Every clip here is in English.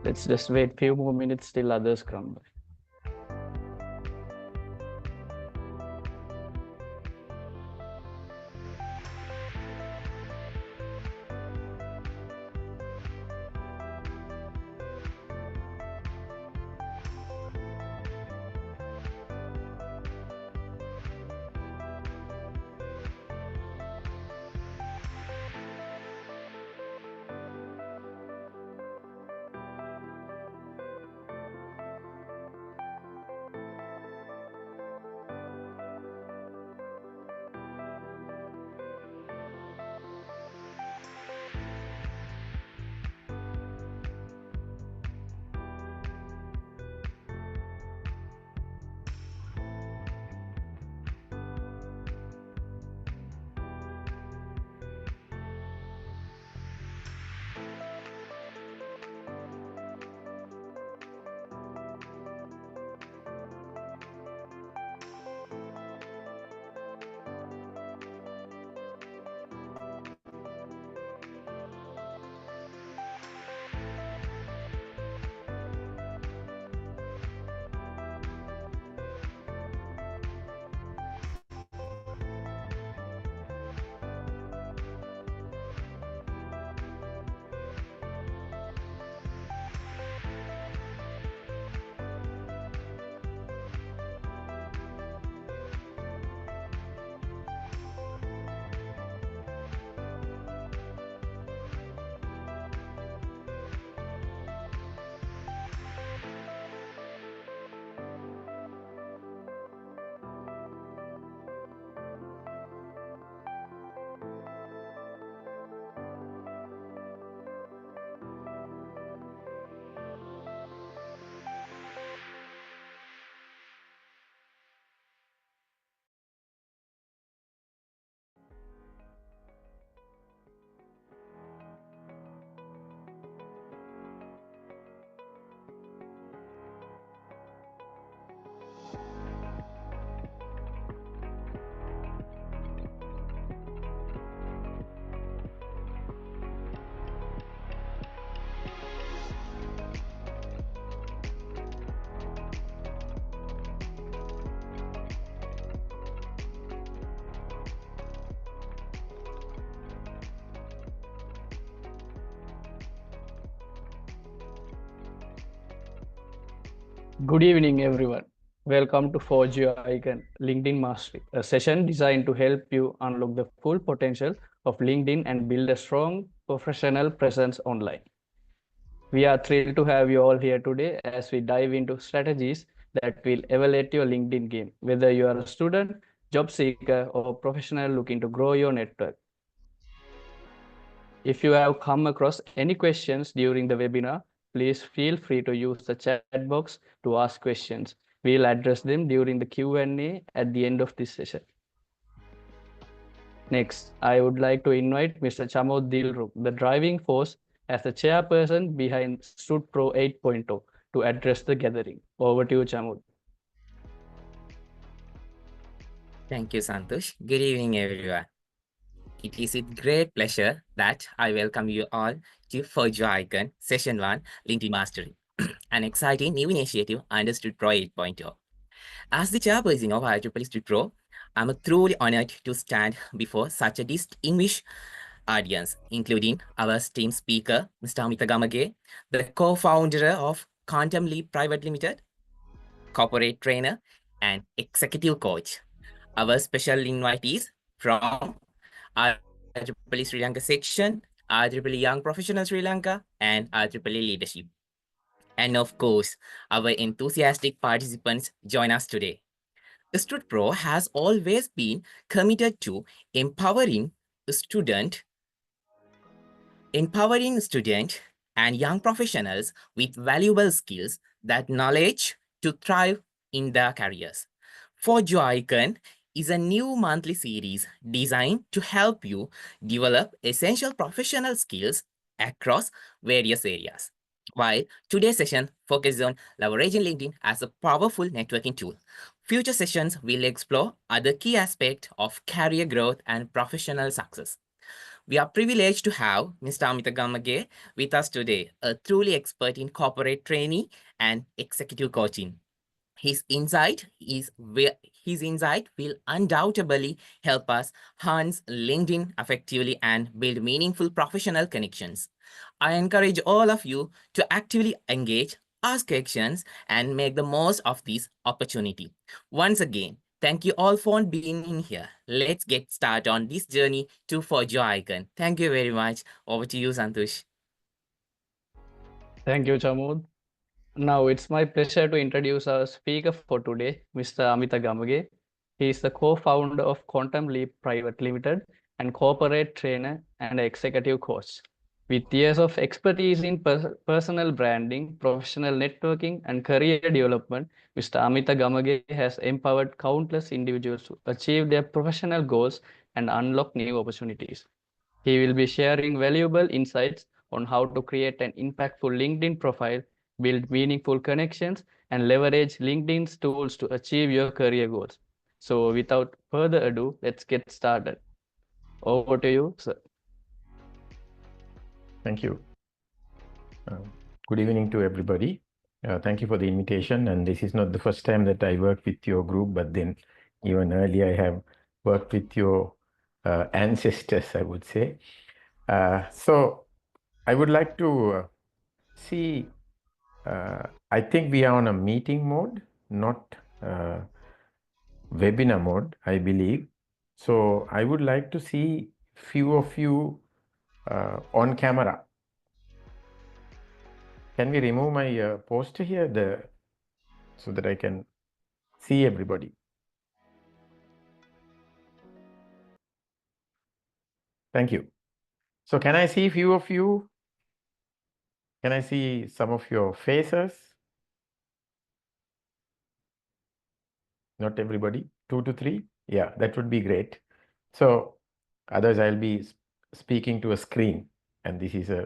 Let's just wait few more minutes till others come. Good evening, everyone. Welcome to Forge Your Icon LinkedIn Mastery, a session designed to help you unlock the full potential of LinkedIn and build a strong professional presence online. We are thrilled to have you all here today as we dive into strategies that will elevate your LinkedIn game, whether you are a student, job seeker, or professional looking to grow your network. If you have come across any questions during the webinar, please feel free to use the chat box to ask questions. We'll address them during the Q&A at the end of this session. Next, I would like to invite Mr. Chamod Dilru, the driving force as the chairperson behind StudPro 8.0 to address the gathering. Over to you, Chamod. Thank you, Santosh. Good evening, everyone. It is with great pleasure that I welcome you all to Forge Your Icon Session 1 LinkedIn Mastery, an exciting new initiative under StudPro 8.0. As the chairperson of IEEE StudPro, I'm truly honored to stand before such a distinguished audience, including our esteemed speaker, Mr. Amita Gamage, the co-founder of Quantum Leap Private Limited, corporate trainer, and executive coach. Our special invitees from IEEE Sri Lanka section, IEEE Young Professional Sri Lanka, and IEEE Leadership. And of course, our enthusiastic participants join us today. StudPro has always been committed to empowering student and young professionals with valuable skills that knowledge to thrive in their careers. Forge Your Icon is a new monthly series designed to help you develop essential professional skills across various areas. While today's session focuses on leveraging LinkedIn as a powerful networking tool, future sessions will explore other key aspects of career growth and professional success. We are privileged to have Mr. Amita Gamage with us today, a truly expert in corporate training and executive coaching. His insight will undoubtedly help us harness LinkedIn effectively and build meaningful professional connections. I encourage all of you to actively engage, ask questions, and make the most of this opportunity. Once again, thank you all for being in here. Let's get started on this journey to Forge Your Icon. Thank you very much. Over to you, Santosh. Thank you, Chamud. Now it's my pleasure to introduce our speaker for today, Mr. Amita Gamage. He is the co-founder of Quantum Leap Private Limited and corporate trainer and executive coach. With years of expertise in personal branding, professional networking, and career development, Mr. Amita Gamage has empowered countless individuals to achieve their professional goals and unlock new opportunities. He will be sharing valuable insights on how to create an impactful LinkedIn profile, build meaningful connections, and leverage LinkedIn's tools to achieve your career goals. So without further ado, let's get started. Over to you, sir. Thank you. Good evening to everybody. Thank you for the invitation. And this is not the first time that I work with your group, but then even earlier I have worked with your ancestors, I would say. So I would like to see, I think we are on a meeting mode, not webinar mode, I believe. So I would like to see few of you on camera. Can we remove my poster here so that I can see everybody? Thank you. So can I see few of you? Can I see some of your faces? Not everybody, 2 to 3. Yeah, that would be great. So otherwise I'll be speaking to a screen, and this is a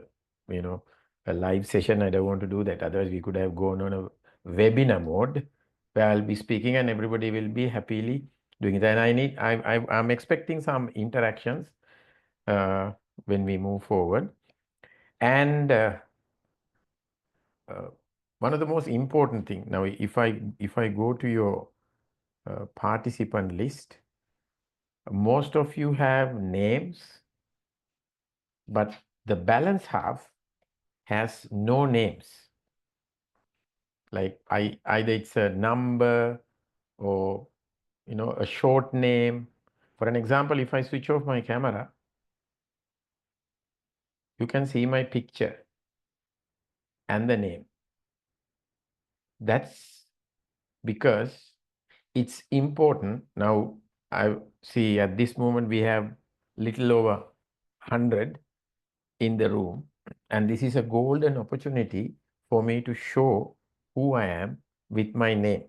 live session. I don't want to do that. Otherwise we could have gone on a webinar mode where I'll be speaking and everybody will be happily doing it. And I'm expecting some interactions when we move forward. And one of the most important thing now, if I go to your participant list, most of you have names, but the balance half has no names. Like either it's a number or a short name. For an example, if I switch off my camera, you can see my picture and the name. That's because it's important. Now I see at this moment we have little over 100 in the room, and this is a golden opportunity for me to show who I am with my name,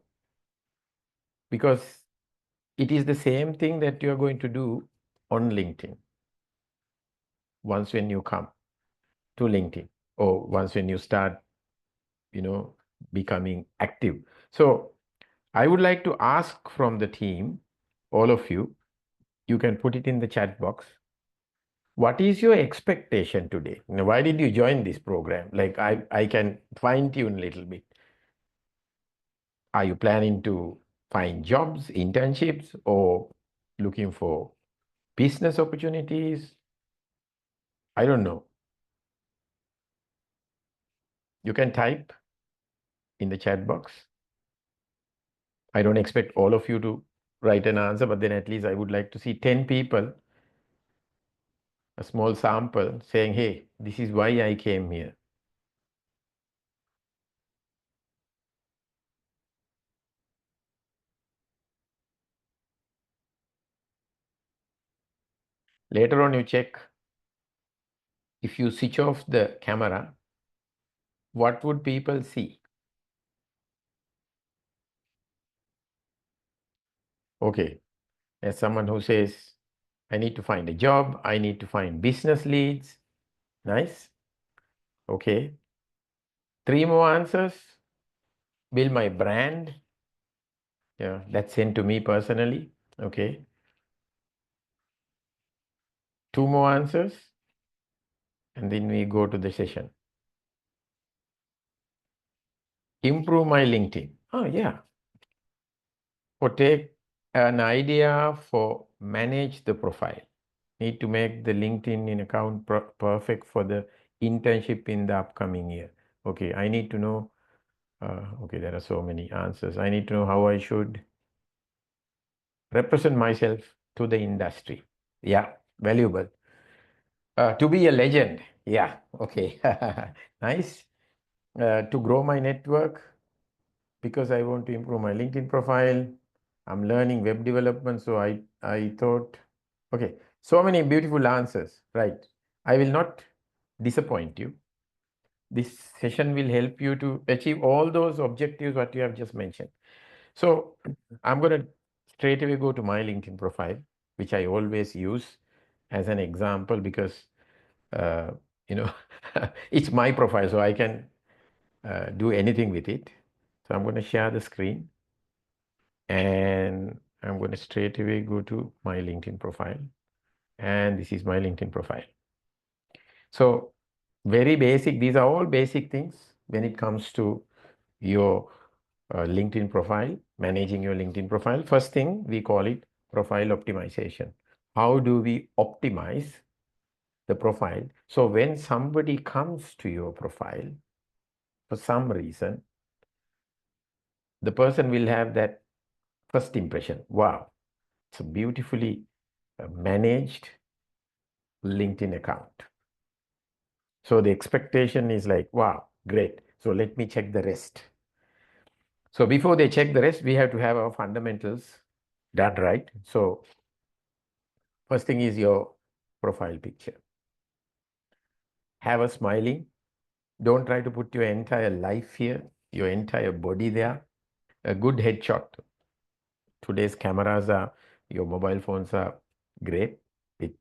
because it is the same thing that you are going to do on LinkedIn once when you come to LinkedIn, or once when you start becoming active. So I would like to ask from the team, all of you, you can put it in the chat box. What is your expectation today? Now, why did you join this program? Like I can fine tune a little bit. Are you planning to find jobs, internships, or looking for business opportunities? I don't know. You can type in the chat box. I don't expect all of you to write an answer, but then at least I would like to see 10 people, a small sample, saying, hey, this is why I came here. Later on, you check, if you switch off the camera, what would people see? Okay, as someone who says, I need to find a job, I need to find business leads. Nice. Okay. 3 more answers. Build my brand. Yeah, that's sent to me personally. Okay. 2 more answers, and then we go to the session. Improve my LinkedIn. Oh, yeah. Or take an idea for manage the profile. Need to make the LinkedIn account perfect for the internship in the upcoming year. Okay, I need to know. Okay, there are so many answers. I need to know how I should represent myself to the industry. Yeah, valuable. To be a legend. Yeah, okay. Nice. To grow my network because I want to improve my LinkedIn profile. I'm learning web development, so I thought, okay, so many beautiful answers, right? I will not disappoint you. This session will help you to achieve all those objectives what you have just mentioned. So I'm going to straight away go to my LinkedIn profile, which I always use as an example because, uh, you know, it's my profile, so I can do anything with it. So I'm going to share the screen and I'm going to straight away go to my LinkedIn profile. And this is my LinkedIn profile. So very basic, these are all basic things when it comes to your LinkedIn profile, managing your LinkedIn profile. First thing, we call it profile optimization. How do we optimize the profile? So when somebody comes to your profile, for some reason, the person will have that first impression. Wow, it's a beautifully managed LinkedIn account. So the expectation is like, wow, great. So let me check the rest. So before they check the rest, we have to have our fundamentals done right. So first thing is your profile picture. Have a smiling. Don't try to put your entire life here, your entire body there. A good headshot. Today's cameras are, your mobile phones are great with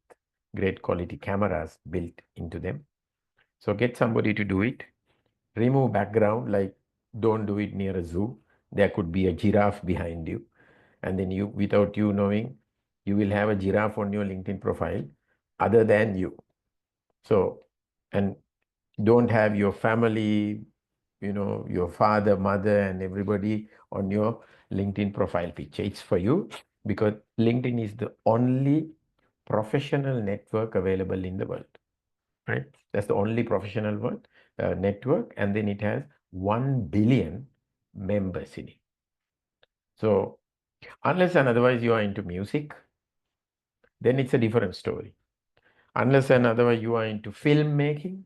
great quality cameras built into them. So get somebody to do it. Remove background, like don't do it near a zoo. There could be a giraffe behind you. And then you, without you knowing, you will have a giraffe on your LinkedIn profile other than you. So, and don't have your family, you know, your father, mother, and everybody on your LinkedIn profile picture. It's for you because LinkedIn is the only professional network available in the world, right? That's the only professional one, network, and then it has 1 billion members in it. So unless and otherwise you are into music, then it's a different story. Unless and otherwise you are into filmmaking,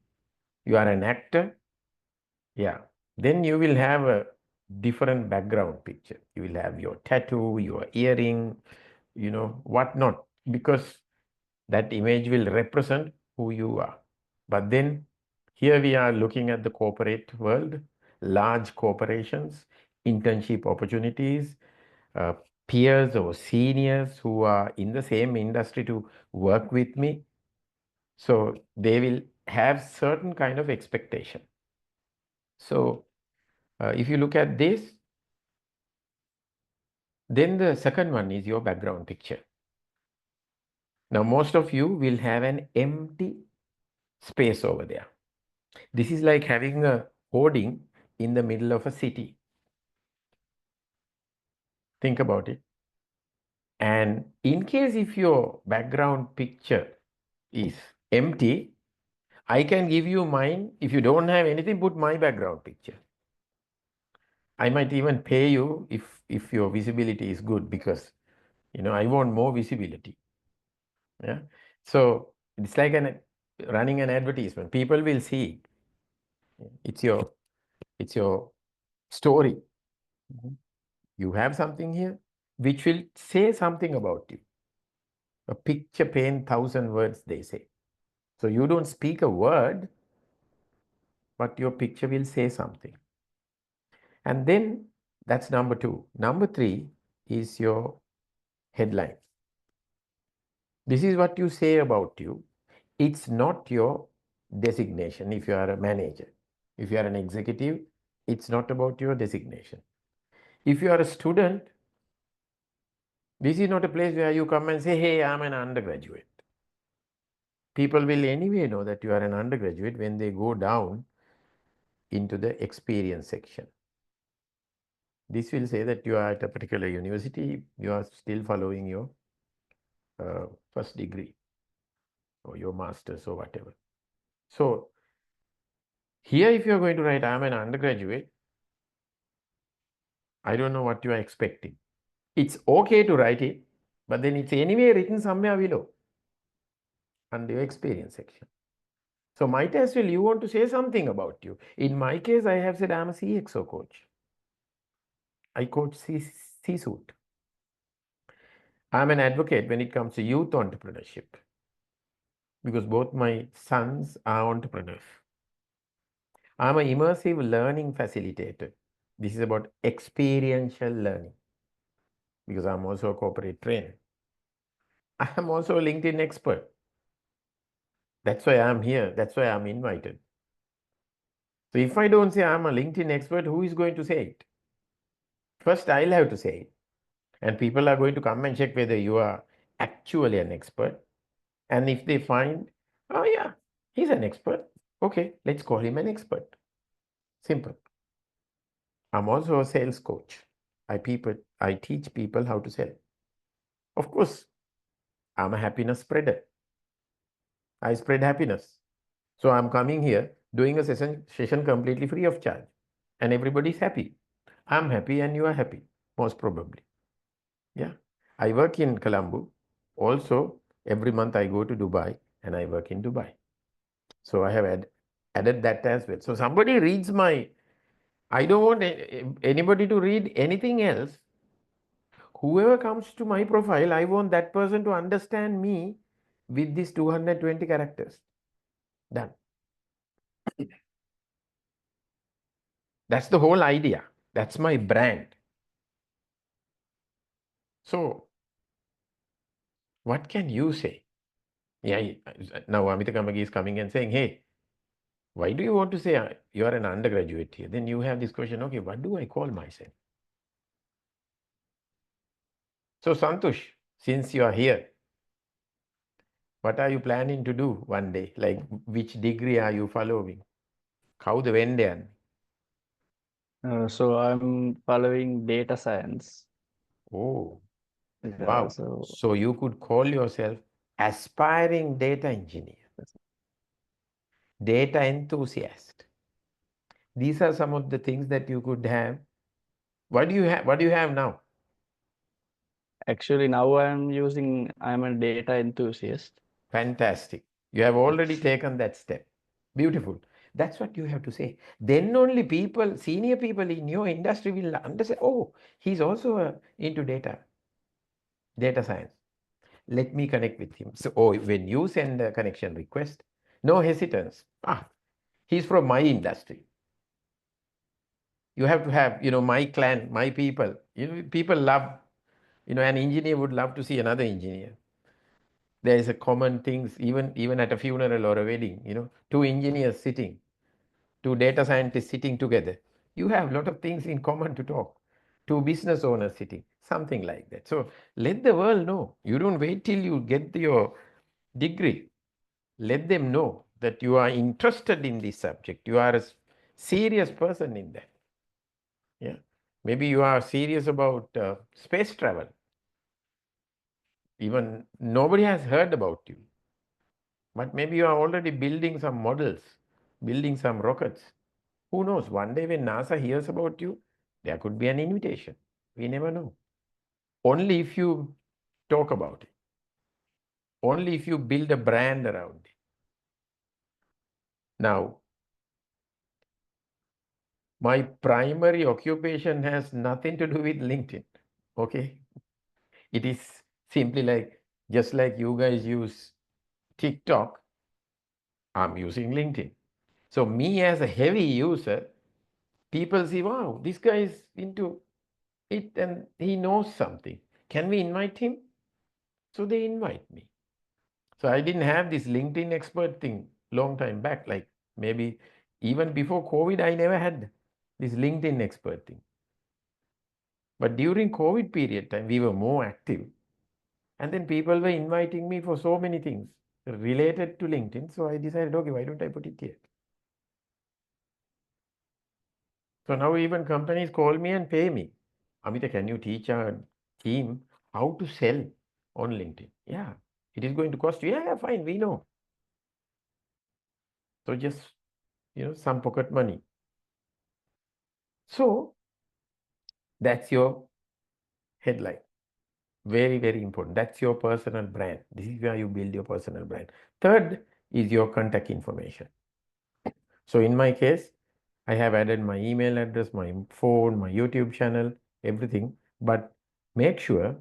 you are an actor, yeah, then you will have a different background picture. You will have your tattoo, your earring, you know, whatnot, because that image will represent who you are. But then here we are looking at the corporate world, large corporations, internship opportunities, peers or seniors who are in the same industry to work with me. So they will have certain kind of expectation. So if you look at this, then the second one is your background picture. Now, most of you will have an empty space over there. This is like having a hoarding in the middle of a city. Think about it. And in case if your background picture is empty, I can give you mine. If you don't have anything, put my background picture. I might even pay you if your visibility is good because, you know, I want more visibility. Yeah. So it's like running an advertisement. People will see it's your story. You have something here which will say something about you. A picture paint 1,000 words, they say. So you don't speak a word, but your picture will say something. And then that's number 2. Number 3 is your headline. This is what you say about you. It's not your designation if you are a manager. If you are an executive, it's not about your designation. If you are a student, this is not a place where you come and say, hey, I'm an undergraduate. People will anyway know that you are an undergraduate when they go down into the experience section. This will say that you are at a particular university, you are still following your first degree or your master's or whatever. So here, if you are going to write, I am an undergraduate, I don't know what you are expecting. It's okay to write it, but then it's anyway written somewhere below under your experience section. So might as well you want to say something about you. In my case, I have said I'm a CXO coach. I coach C-suite. I'm an advocate when it comes to youth entrepreneurship because both my sons are entrepreneurs. I'm an immersive learning facilitator. This is about experiential learning because I'm also a corporate trainer. I am also a LinkedIn expert. That's why I'm here. That's why I'm invited. So if I don't say I'm a LinkedIn expert, who is going to say it? First, I'll have to say it. And people are going to come and check whether you are actually an expert. And if they find, oh yeah, he's an expert. Okay, let's call him an expert. Simple. I'm also a sales coach. I teach people how to sell. Of course, I'm a happiness spreader. I spread happiness. So I'm coming here doing a session completely free of charge. And everybody's happy. I'm happy and you are happy, most probably. Yeah. I work in Colombo. Also, every month I go to Dubai and I work in Dubai. So I have added that as well. So somebody reads I don't want anybody to read anything else. Whoever comes to my profile, I want that person to understand me with these 220 characters. Done. That's the whole idea. That's my brand. So, what can you say? Yeah, now Amita Kamagi is coming and saying, hey, why do you want to say you are an undergraduate here? Then you have this question, okay, what do I call myself? So, Santosh, since you are here, what are you planning to do one day? Like, which degree are you following? How the Vendian? So I'm following data science. Oh, Yeah, wow. so So you could call yourself aspiring data engineer, data enthusiast. These are some of the things that you could have. What do you have? What do you have now? actually now I'm a data enthusiast. Fantastic. You have already taken that step. Beautiful. That's what you have to say. Then only people, senior people in your industry will understand, oh, he's also into data science. Let me connect with him. So, oh, when you send a connection request, no hesitance. Ah, he's from my industry. You have to have, my clan, my people. People love, an engineer would love to see another engineer. There is a common things, even at a funeral or a wedding, two engineers sitting, two data scientists sitting together. You have a lot of things in common to talk. Two business owners sitting, something like that. So let the world know. You don't wait till you get your degree. Let them know that you are interested in this subject. You are a serious person in that. Yeah. Maybe you are serious about space travel. Even nobody has heard about you. But maybe you are already building some models, building some rockets. Who knows? One day when NASA hears about you, there could be an invitation. We never know. Only if you talk about it. Only if you build a brand around it. Now, my primary occupation has nothing to do with LinkedIn. Okay? It is simply like, just like you guys use TikTok, I'm using LinkedIn. So me as a heavy user, people see, wow, this guy is into it and he knows something. Can we invite him? So they invite me. So I didn't have this LinkedIn expert thing long time back, like maybe even before COVID, I never had this LinkedIn expert thing. But during COVID period time, we were more active. And then people were inviting me for so many things. related to LinkedIn. So I decided, okay, why don't I put it here? So now even companies call me and pay me. Amita, can you teach our team how to sell on LinkedIn? Yeah, it is going to cost you. Yeah, fine, we know. So just, some pocket money. So that's your headline. Very, very important. That's your personal brand. This is where you build your personal brand. Third is your contact information. So in my case, I have added my email address, my phone, my YouTube channel, everything. But make sure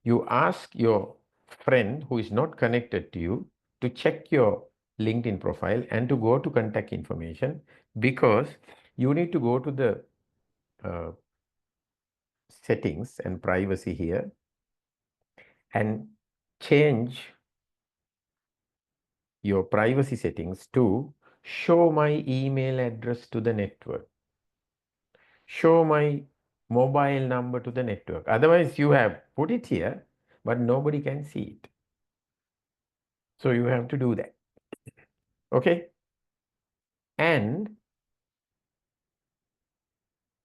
you ask your friend who is not connected to you to check your LinkedIn profile and to go to contact information, because you need to go to the settings and privacy here and change your privacy settings to show my email address to the network, show my mobile number to the network. Otherwise, you have put it here, but nobody can see it. So you have to do that. Okay. And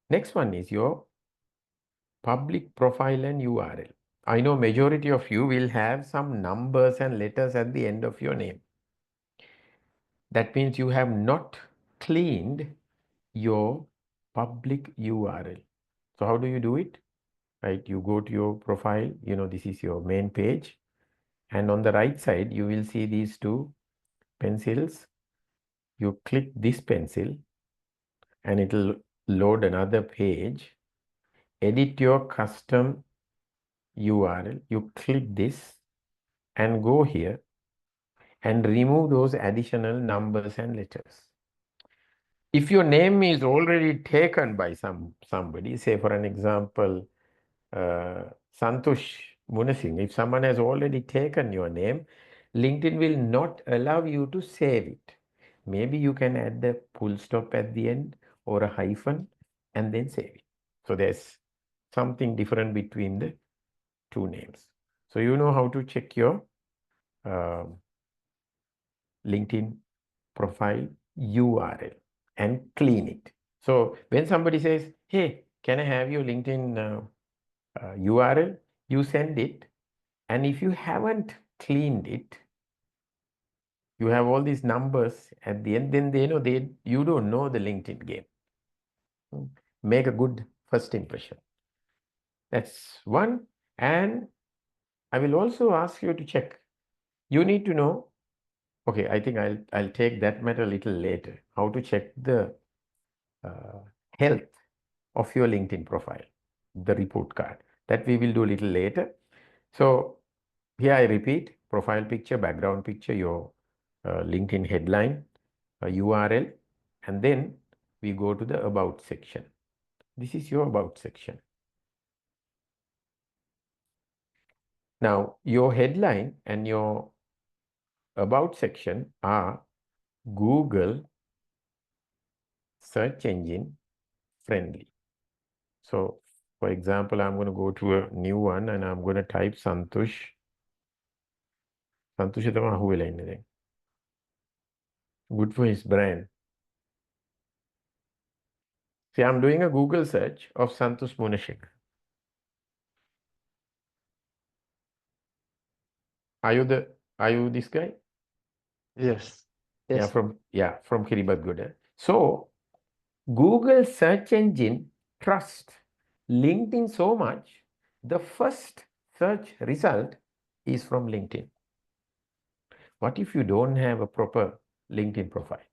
next one is your public profile and URL. I know majority of you will have some numbers and letters at the end of your name. That means you have not cleaned your public URL. So how do you do it? Right, you go to your profile, this is your main page, and on the right side you will see these two pencils. You click this pencil and it will load another page. Edit your custom URL. You click this and go here and remove those additional numbers and letters. If your name is already taken by somebody, say for an example, Santosh Munasinghe, if someone has already taken your name, LinkedIn will not allow you to save it. Maybe you can add the full stop at the end or a hyphen and then save it. So there's something different between the two names. So you know how to check your LinkedIn profile URL and clean it. So when somebody says, hey, can I have your LinkedIn URL? You send it. And if you haven't cleaned it, you have all these numbers at the end, then you don't know the LinkedIn game. Make a good first impression. That's one. And I will also ask you to check. You need to know, okay, I think I'll take that matter a little later, how to check the health of your LinkedIn profile, the report card. That we will do a little later. So here I repeat, profile picture, background picture, your LinkedIn headline, URL, and then we go to the about section. This is your about section. Now, your headline and your about section are Google search engine friendly. So, for example, I'm going to go to a new one and I'm going to type Santosh. Santosh තමයි අහුවෙලා ඉන්නේ දැන්. Good for his brand. See, I'm doing a Google search of Santosh Munasinghe. Are you this guy? Yes. Yes. From Kiribati. So Google search engine trust LinkedIn so much, the first search result is from LinkedIn. What if you don't have a proper LinkedIn profile?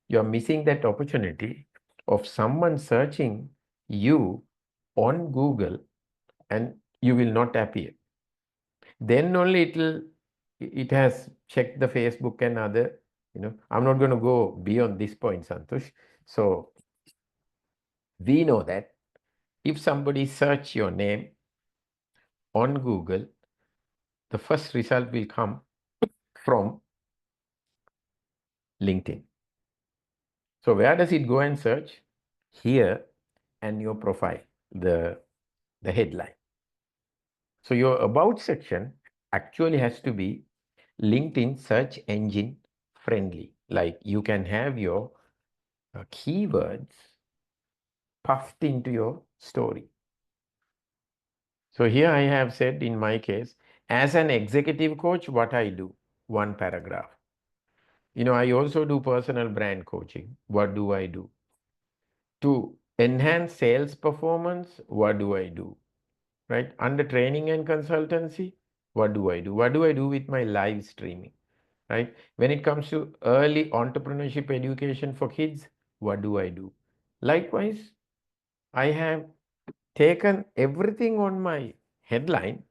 You're missing that opportunity of someone searching you on Google and you will not appear. Then only it has checked the Facebook and other, I'm not going to go beyond this point, Santosh. So we know that if somebody search your name on Google, the first result will come from LinkedIn. So where does it go and search? Here and your profile, the headline. So your about section actually has to be LinkedIn search engine friendly. Like you can have your keywords puffed into your story. So here I have said in my case, as an executive coach, what I do, one paragraph. I also do personal brand coaching. What do I do? To enhance sales performance, what do I do? Right? Under training and consultancy, what do I do? What do I do with my live streaming? Right? When it comes to early entrepreneurship education for kids, what do I do? Likewise, I have taken everything on my headline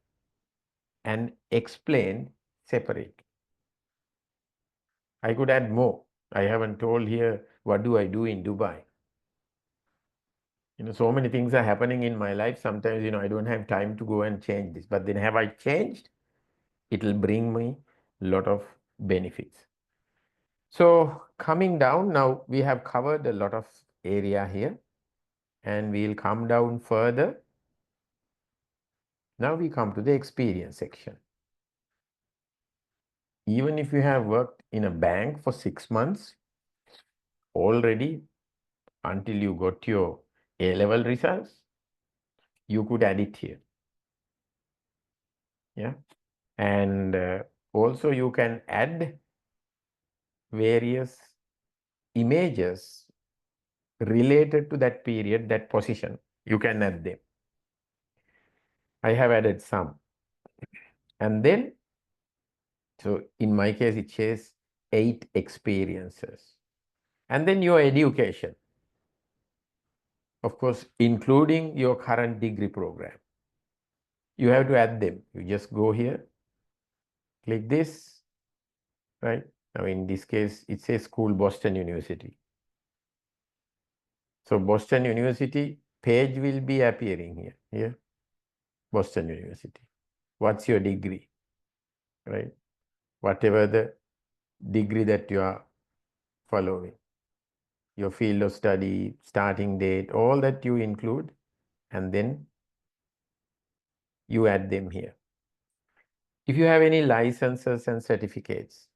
and explained separately. I could add more. I haven't told here what do I do in Dubai. So many things are happening in my life. Sometimes, I don't have time to go and change this. But then have I changed? It will bring me a lot of benefits. So coming down, now we have covered a lot of area here. And we'll come down further. Now we come to the experience section. Even if you have worked in a bank for 6 months already, until you got your A-level results, you could add it here. Yeah. And also you can add various images related to that period, that position. You can add them. I have added some. And then, so in my case, it says 8 experiences. And then your education. Of course, including your current degree program. You have to add them. You just go here, click this, right? Now in this case, it says school Boston University. So Boston University page will be appearing here. Here, Boston University. What's your degree, right? Whatever the degree that you are following. Your field of study, starting date, all that you include, and then you add them here. If you have any licenses and certificates,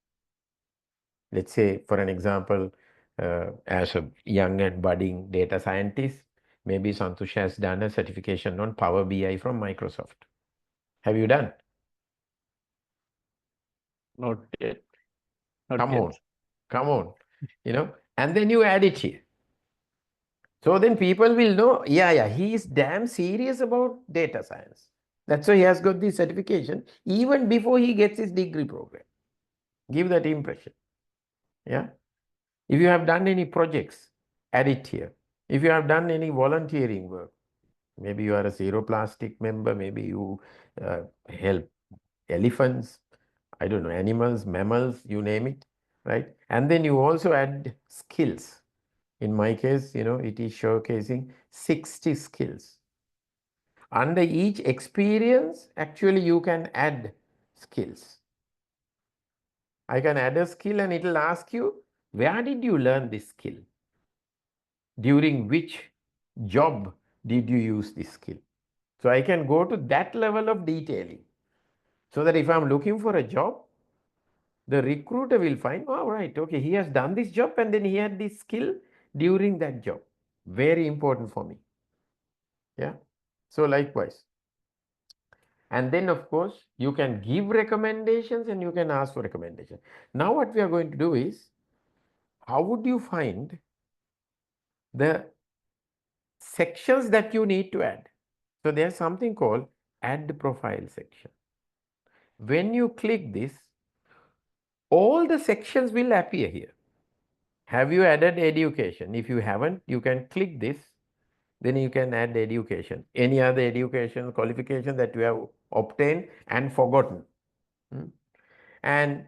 let's say, for an example, as a young and budding data scientist, maybe Santosh has done a certification on Power BI from Microsoft. Have you done? Not yet. Not Come yet. on, come on, and then you add it here. So then people will know, yeah, he is damn serious about data science. That's why he has got this certification even before he gets his degree program. Give that impression. Yeah. If you have done any projects, add it here. If you have done any volunteering work, maybe you are a Zero Plastic member, maybe you help elephants, I don't know, animals, mammals, you name it, right? And then you also add skills. In my case, it is showcasing 60 skills. Under each experience, actually, you can add skills. I can add a skill and it will ask you, where did you learn this skill? During which job did you use this skill? So I can go to that level of detailing so that if I'm looking for a job, the recruiter will find, oh, right, okay, he has done this job and then he had this skill during that job. Very important for me. Yeah. So likewise. And then, of course, you can give recommendations and you can ask for recommendations. Now what we are going to do is, how would you find the sections that you need to add? So there's something called add profile section. When you click this, all the sections will appear here. Have you added education? If you haven't, you can click this. Then you can add education. Any other education qualification that you have obtained and forgotten. And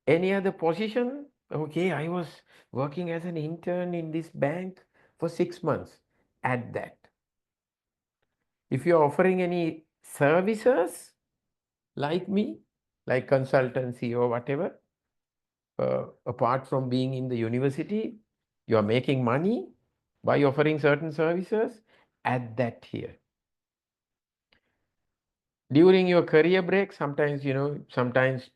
any other position? Okay, I was working as an intern in this bank for 6 months. Add that. If you're offering any services like me, like consultancy or whatever, apart from being in the university, you are making money by offering certain services, add that here. During your career break, sometimes, sometimes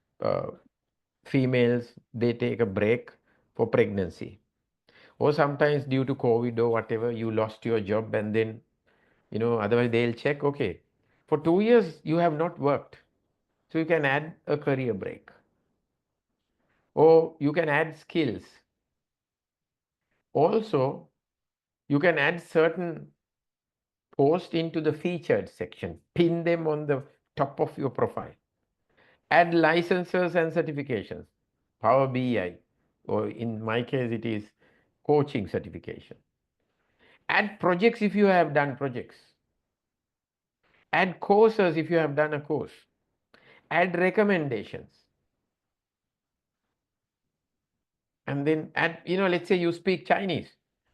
females, they take a break for pregnancy. Or sometimes due to COVID or whatever, you lost your job and then, otherwise they'll check, okay, for 2 years you have not worked. So you can add a career break. Or you can add skills. Also, you can add certain posts into the featured section, pin them on the top of your profile. Add licenses and certifications, Power BI, or in my case, it is coaching certification. Add projects if you have done projects. Add courses if you have done a course. Add recommendations. And then add, let's say you speak Chinese.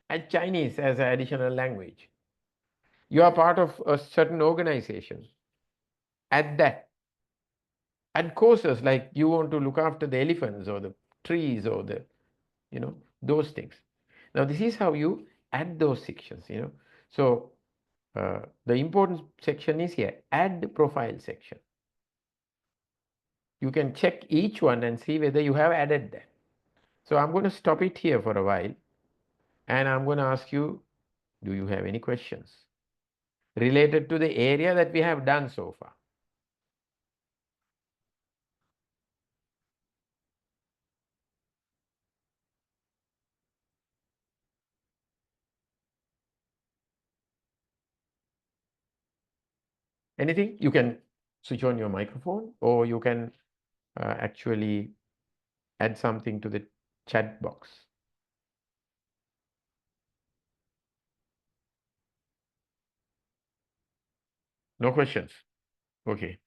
Add Chinese as an additional language. You are part of a certain organization. Add that. Add courses like you want to look after the elephants or the trees or the, those things. Now, this is how you add those sections, So, the important section is here, add profile section. You can check each one and see whether you have added that. So I'm going to stop it here for a while and I'm going to ask you, do you have any questions related to the area that we have done so far? Anything? You can switch on your microphone or you can actually add something to the chat box. No questions? Okay.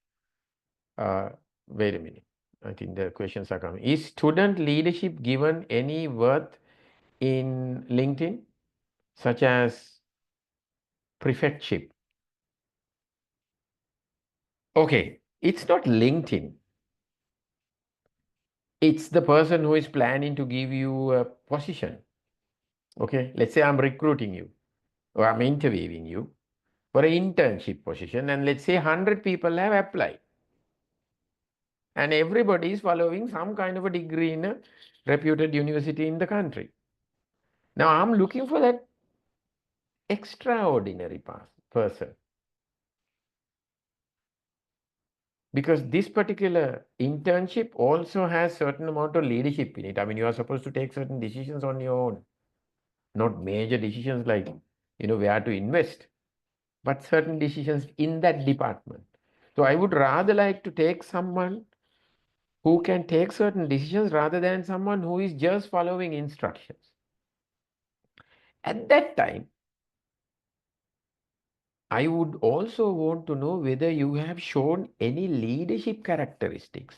Wait a minute. I think the questions are coming. Is student leadership given any worth in LinkedIn, such as prefectship? Okay, it's not LinkedIn. It's the person who is planning to give you a position. Okay, let's say I'm recruiting you or I'm interviewing you for an internship position, and let's say 100 people have applied. And everybody is following some kind of a degree in a reputed university in the country. Now I'm looking for that extraordinary person. Because this particular internship also has certain amount of leadership in it. I mean, you are supposed to take certain decisions on your own, not major decisions like, where to invest, but certain decisions in that department. So I would rather like to take someone who can take certain decisions rather than someone who is just following instructions. At that time, I would also want to know whether you have shown any leadership characteristics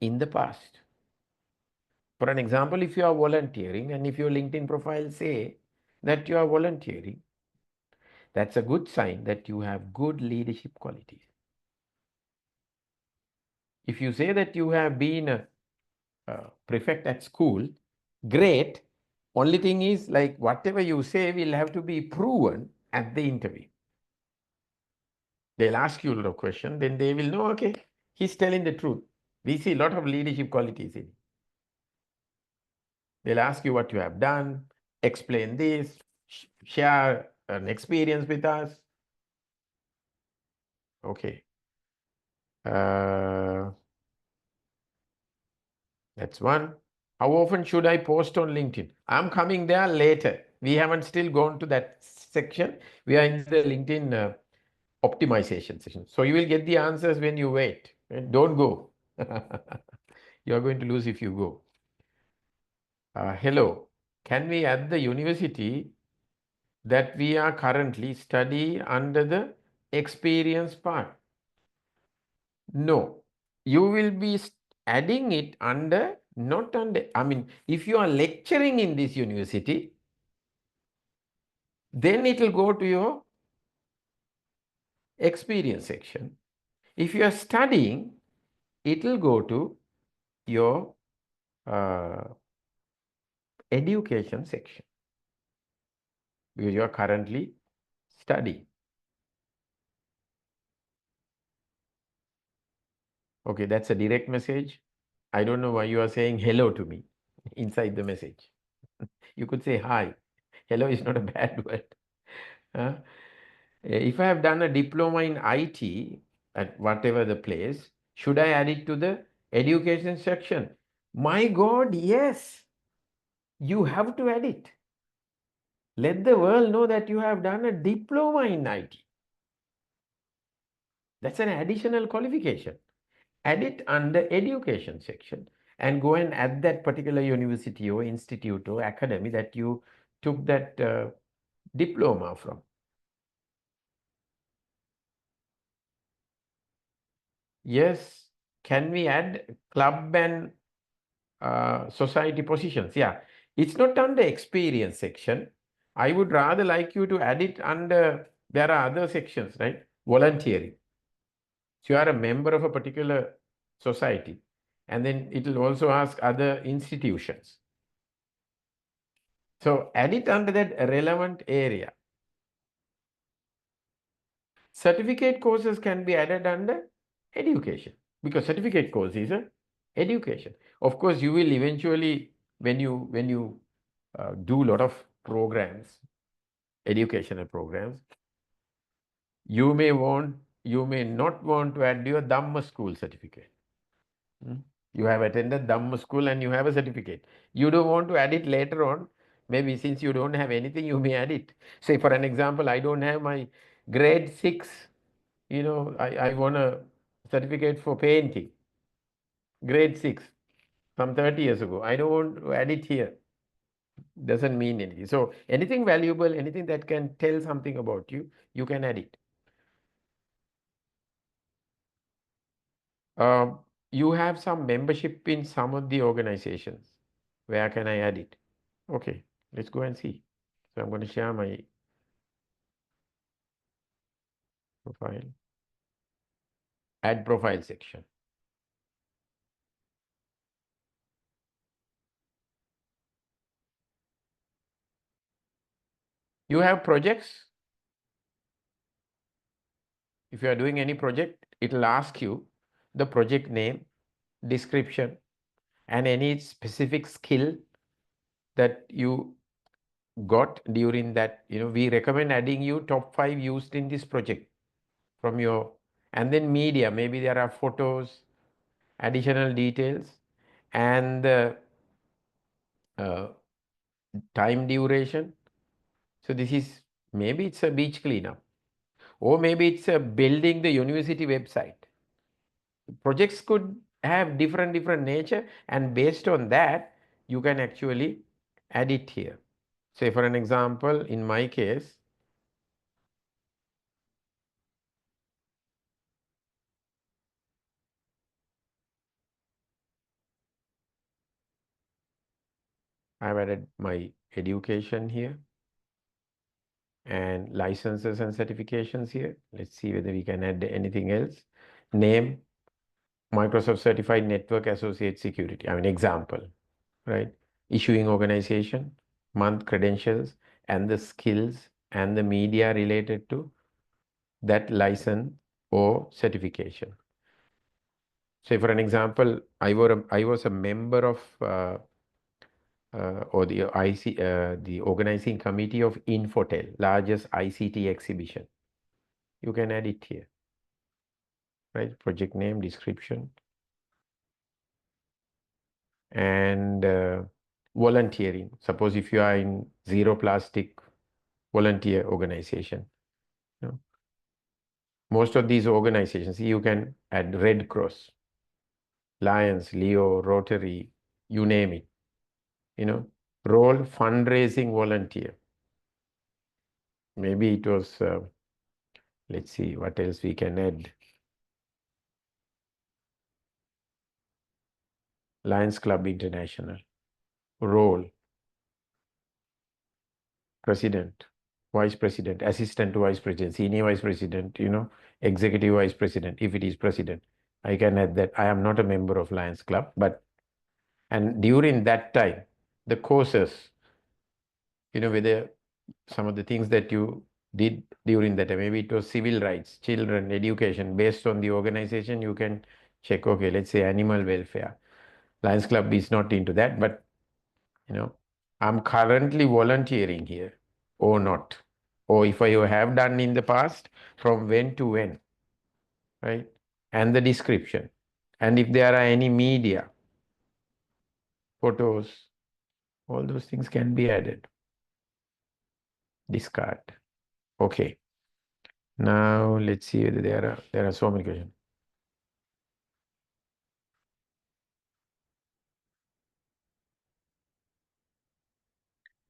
in the past. For an example, if you are volunteering and if your LinkedIn profile say that you are volunteering, that's a good sign that you have good leadership qualities. If you say that you have been a prefect at school, great. Only thing is, like, whatever you say will have to be proven at the interview. They'll ask you a lot of questions, then they will know, okay, he's telling the truth. We see a lot of leadership qualities in it. They'll ask you what you have done, explain this, share an experience with us. Okay. That's one. How often should I post on LinkedIn? I'm coming there later. We haven't still gone to that section. We are in the LinkedIn optimization section. So you will get the answers when you wait. Don't go. You are going to lose if you go. Hello. Can we add the university that we are currently study under the experience part? No. You will be adding it under, not under, I mean, if you are lecturing in this university, then it will go to your experience section. If you are studying, it will go to your education section because you are currently studying. Okay, that's a direct message. I don't know why you are saying hello to me inside the message. You could say hi. Hello is not a bad word. Huh? If I have done a diploma in IT at whatever the place, should I add it to the education section? My God, yes. You have to add it. Let the world know that you have done a diploma in IT. That's an additional qualification. Add it under education section and go and add that particular university or institute or academy that you took that diploma from. Yes, can we add club and society positions? Yeah, it's not under experience section. I would rather like you to add it under, there are other sections, right? Volunteering. So you are a member of a particular society, and then it will also ask other institutions. So add it under that relevant area. Certificate courses can be added under education because certificate course is a education. Of course, you will eventually, when you do a lot of programs, educational programs, you may not want to add your Dhamma school certificate. You have attended Dhamma school and you have a certificate. You don't want to add it later on. Maybe since you don't have anything, you may add it. Say for an example, I don't have my grade 6, I want a certificate for painting. Grade 6, from 30 years ago. I don't want to add it here. Doesn't mean anything. So anything valuable, anything that can tell something about you, you can add it. You have some membership in some of the organizations. Where can I add it? Okay, let's go and see. So I'm going to share my profile. Add profile section. You have projects. If you are doing any project, it will ask you the project name, description, and any specific skill that you got during that. We recommend adding you top 5 used in this project from your, and then media. Maybe there are photos, additional details, and the time duration. So this is, maybe it's a beach cleanup, or maybe it's a building the university website. Projects could have different nature, and based on that, you can actually add it here. Say for an example, in my case, I've added my education here and licenses and certifications here. Let's see whether we can add anything else. Name, Microsoft Certified Network Associate Security. I mean, example, right? Issuing organization, month, credentials, and the skills and the media related to that license or certification. Say for an example, I was a member of or the organizing committee of Infotel, largest ICT exhibition. You can add it here, right? Project name, description, and volunteering. Suppose if you are in Zero Plastic volunteer organization, most of these organizations, you can add Red Cross, Lions, Leo, Rotary, you name it. Role fundraising volunteer. Maybe it was, let's see what else we can add. Lions Club International. Role, president, vice president, assistant to vice president, senior vice president, executive vice president, if it is president. I can add that. I am not a member of Lions Club, and during that time, the courses, whether some of the things that you did during that time, maybe it was civil rights, children, education, based on the organization, you can check, okay, let's say animal welfare. Lions Club is not into that, but I'm currently volunteering here or not. Or if I have done in the past, from when to when, right? And the description. And if there are any media, photos, all those things can be added. Discard. Okay. Now let's see whether there are so many questions.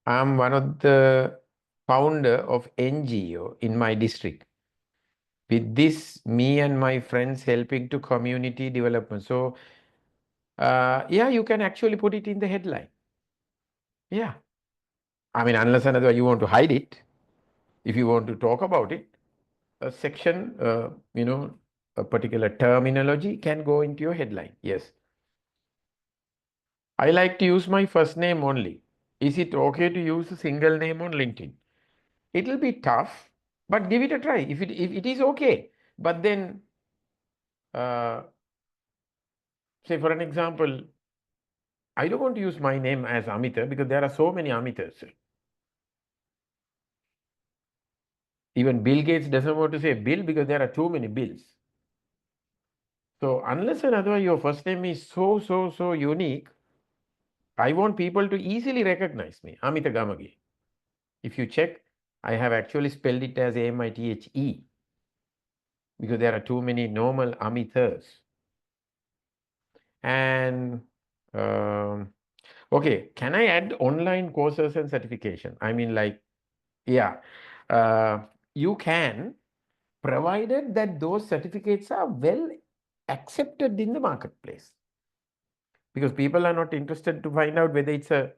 I'm one of the founder of NGO in my district. With this, me and my friends helping to community development. So, yeah, you can actually put it in the headline. Yeah. I mean, unless and otherwise you want to hide it, if you want to talk about it, a section, a particular terminology can go into your headline. Yes. I like to use my first name only. Is it okay to use a single name on LinkedIn? It will be tough, but give it a try. If it is okay, but then, say for an example, I don't want to use my name as Amita because there are so many Amitas. Even Bill Gates doesn't want to say Bill because there are too many Bills. So unless and otherwise your first name is so unique, I want people to easily recognize me, Amita Gamagi. If you check, I have actually spelled it as AMITHE because there are too many normal Amitas. And okay, can I add online courses and certification? I mean, like, yeah, you can, provided that those certificates are well accepted in the marketplace. Because people are not interested to find out whether it's a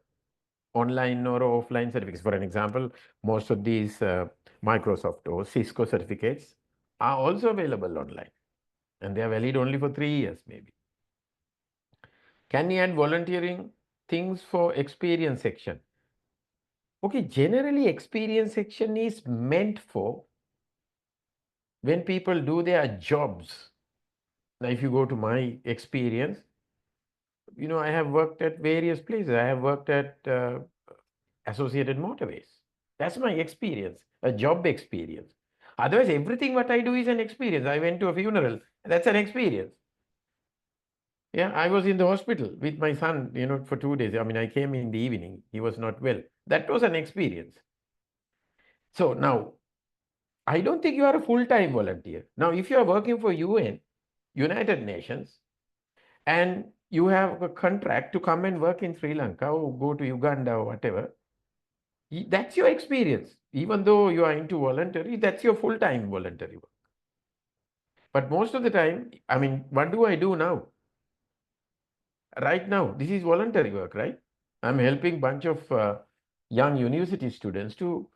online or offline certificates. For an example, most of these Microsoft or Cisco certificates are also available online. And they are valid only for 3 years, maybe. Can you add volunteering things for experience section? Okay, generally experience section is meant for when people do their jobs. Now, if you go to my experience, I have worked at various places. I have worked at Associated Motorways. That's my experience, a job experience. Otherwise, everything what I do is an experience. I went to a funeral. That's an experience. Yeah, I was in the hospital with my son, for 2 days. I mean, I came in the evening. He was not well. That was an experience. So now, I don't think you are a full-time volunteer. Now, if you are working for UN, United Nations, and you have a contract to come and work in Sri Lanka or go to Uganda or whatever, that's your experience. Even though you are into voluntary, that's your full-time voluntary work. But most of the time, I mean, what do I do now? Right now, this is voluntary work, right? I'm helping bunch of young university students to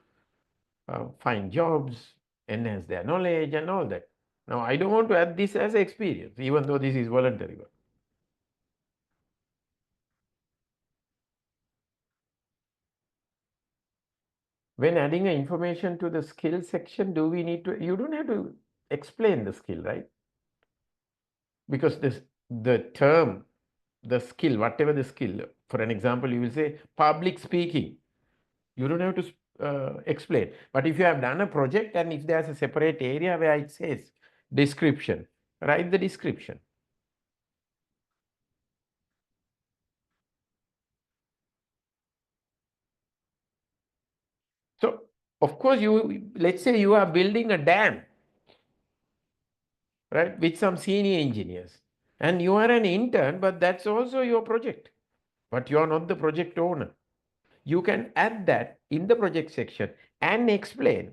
find jobs, enhance their knowledge and all that. Now, I don't want to add this as experience, even though this is voluntary work. When adding information to the skill section, do we need to, you don't have to explain the skill, right? Because the term, the skill, whatever the skill, for an example, you will say public speaking. You don't have to explain. But if you have done a project and if there's a separate area where it says description, write the description. So, of course, let's say you are building a dam, right, with some senior engineers. And you are an intern, but that's also your project. But you are not the project owner. You can add that in the project section and explain.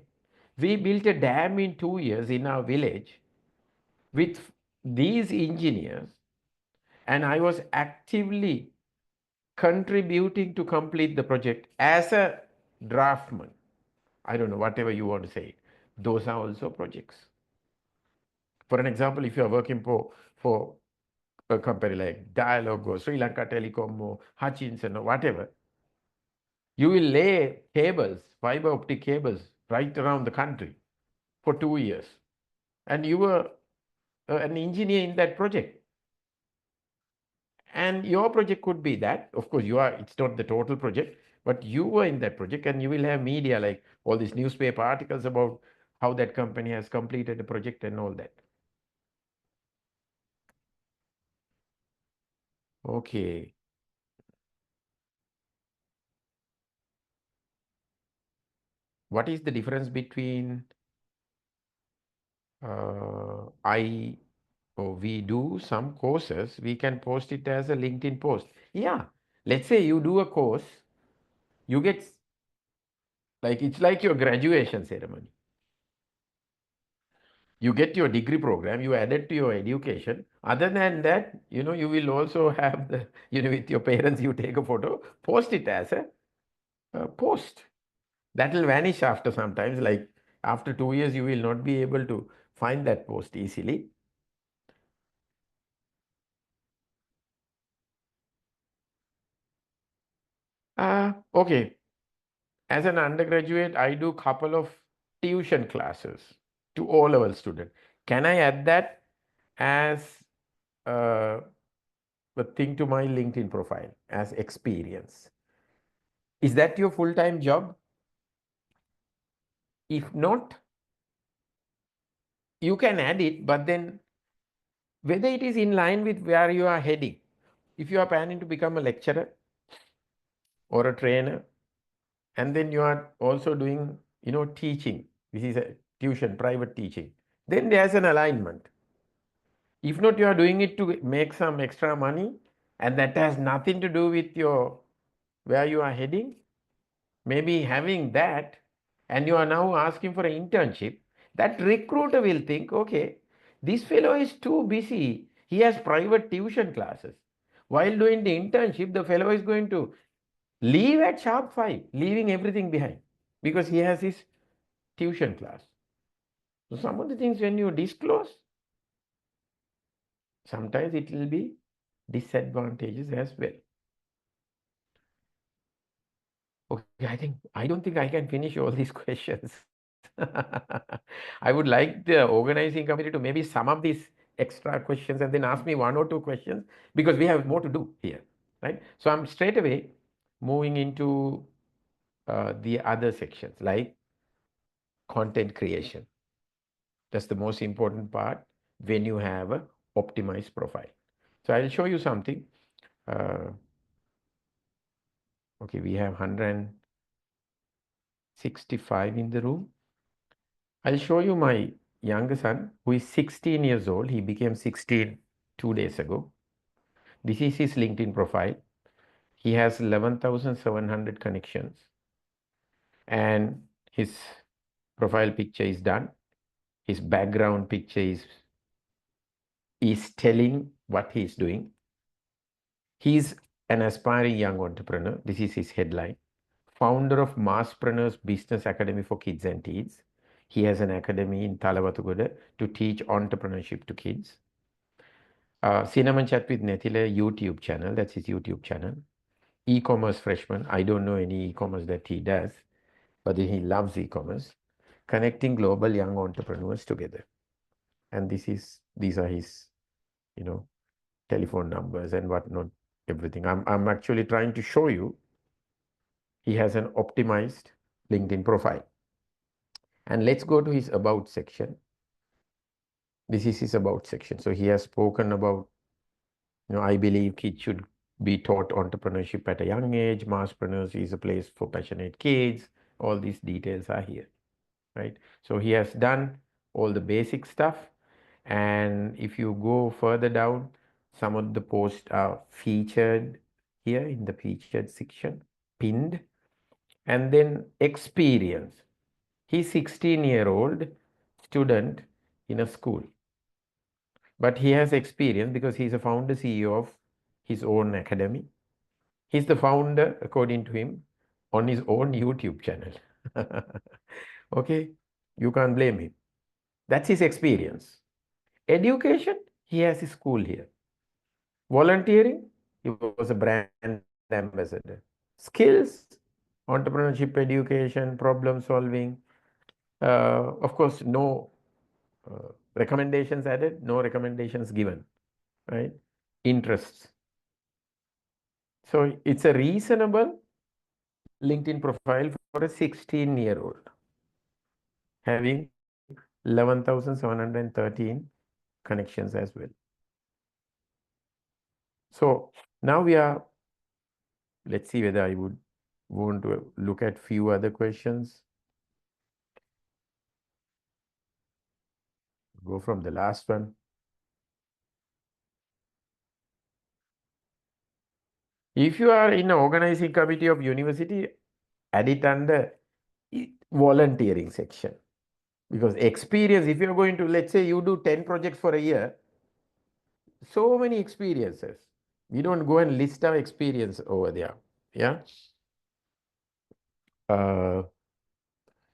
We built a dam in 2 years in our village with these engineers, and I was actively contributing to complete the project as a draftsman. I don't know, whatever you want to say. Those are also projects. For an example, if you are working for a company like Dialog or Sri Lanka Telecom or Hutchinson or whatever, you will lay cables, fiber optic cables, right around the country for 2 years. And you were an engineer in that project. And your project could be that. Of course, it's not the total project, but you were in that project, and you will have media like all these newspaper articles about how that company has completed a project and all that. Okay. What is the difference between we do some courses, we can post it as a LinkedIn post. Yeah. Let's say you do a course, you get like, it's like your graduation ceremony. You get your degree program, you add it to your education. Other than that, you will also have the, with your parents, you take a photo, post it as a post. That will vanish after sometimes, like after 2 years, you will not be able to find that post easily. Okay. As an undergraduate, I do couple of tuition classes to O-level students. Can I add that as a thing to my LinkedIn profile as experience? Is that your full-time job? If not, you can add it, but then whether it is in line with where you are heading. If you are planning to become a lecturer or a trainer, and then you are also doing, teaching, this is a tuition, private teaching, then there's an alignment. If not, you are doing it to make some extra money, and that has nothing to do with where you are heading. Maybe having that, and you are now asking for an internship, that recruiter will think, okay, this fellow is too busy. He has private tuition classes. While doing the internship, the fellow is going to leave at sharp 5, leaving everything behind because he has his tuition class. So some of the things when you disclose, sometimes it will be disadvantages as well. Okay, I don't think I can finish all these questions. I would like the organizing committee to maybe sum up these extra questions and then ask me 1 or 2 questions, because we have more to do here, right? So I'm straight away moving into the other sections like content creation. That's the most important part when you have a optimized profile. So I'll show you something. Okay, we have 165 in the room. I'll show you my younger son, who is 16 years old. He became 16 2 days ago. This is his LinkedIn profile. He has 11,700 connections. And his profile picture is done. His background picture is telling what he is doing. He's an aspiring young entrepreneur. This is his headline. Founder of Masspreneurs Business Academy for Kids and Teens. He has an academy in Talawatugoda to teach entrepreneurship to kids. Cinnamon Chat with Nethila YouTube channel. That's his YouTube channel. E-commerce freshman. I don't know any e-commerce that he does, but he loves e-commerce. Connecting global young entrepreneurs together. And these are his, telephone numbers and whatnot, everything. I'm actually trying to show you he has an optimized LinkedIn profile. And let's go to his about section. This is his about section. So he has spoken about, I believe kids should be taught entrepreneurship at a young age. Masspreneurs is a place for passionate kids. All these details are here, right? So he has done all the basic stuff. And if you go further down, some of the posts are featured here in the featured section, pinned. And then experience. He's 16-year-old student in a school. But he has experience because he's a founder CEO of his own academy. He's the founder, according to him, on his own YouTube channel. Okay, you can't blame him. That's his experience. Education, he has his school here. Volunteering, he was a brand ambassador. Skills, entrepreneurship, education, problem solving. Of course, no recommendations added, no recommendations given, right? Interests. So it's a reasonable LinkedIn profile for a 16-year-old having 11,713 connections as well. So now let's see whether I would want to look at few other questions. Go from the last one. If you are in an organizing committee of university, add it under volunteering section. Because experience, if you're going to, let's say you do 10 projects for a year, so many experiences. We don't go and list our experience over there. Yeah.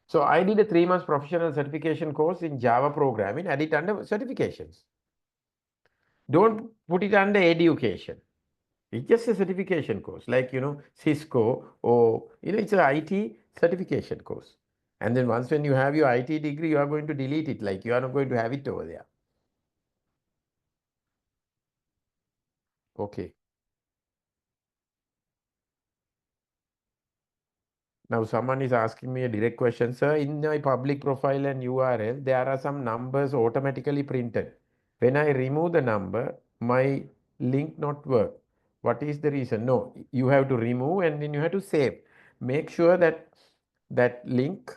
So I did a 3 months professional certification course in Java programming, add it under certifications. Don't put it under education. It's just a certification course, like, Cisco or, it's an IT certification course. And then once when you have your IT degree, you are going to delete it, like you are not going to have it over there. Okay. Now someone is asking me a direct question, sir, in my public profile and URL, there are some numbers automatically printed. When I remove the number, my link not work. What is the reason? No, you have to remove and then you have to save. Make sure that that link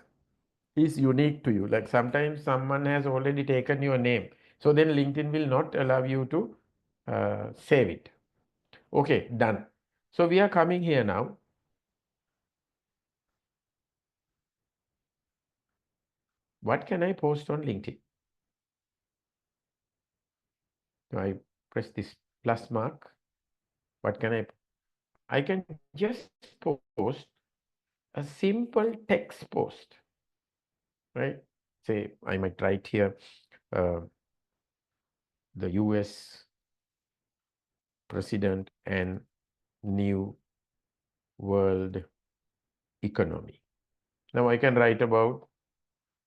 is unique to you. Like sometimes someone has already taken your name. So then LinkedIn will not allow you to save it. Okay, done. So we are coming here now. What can I post on LinkedIn? So I press this plus mark. What can I can just post a simple text post, right? Say I might write here, the US president and new world economy. Now I can write about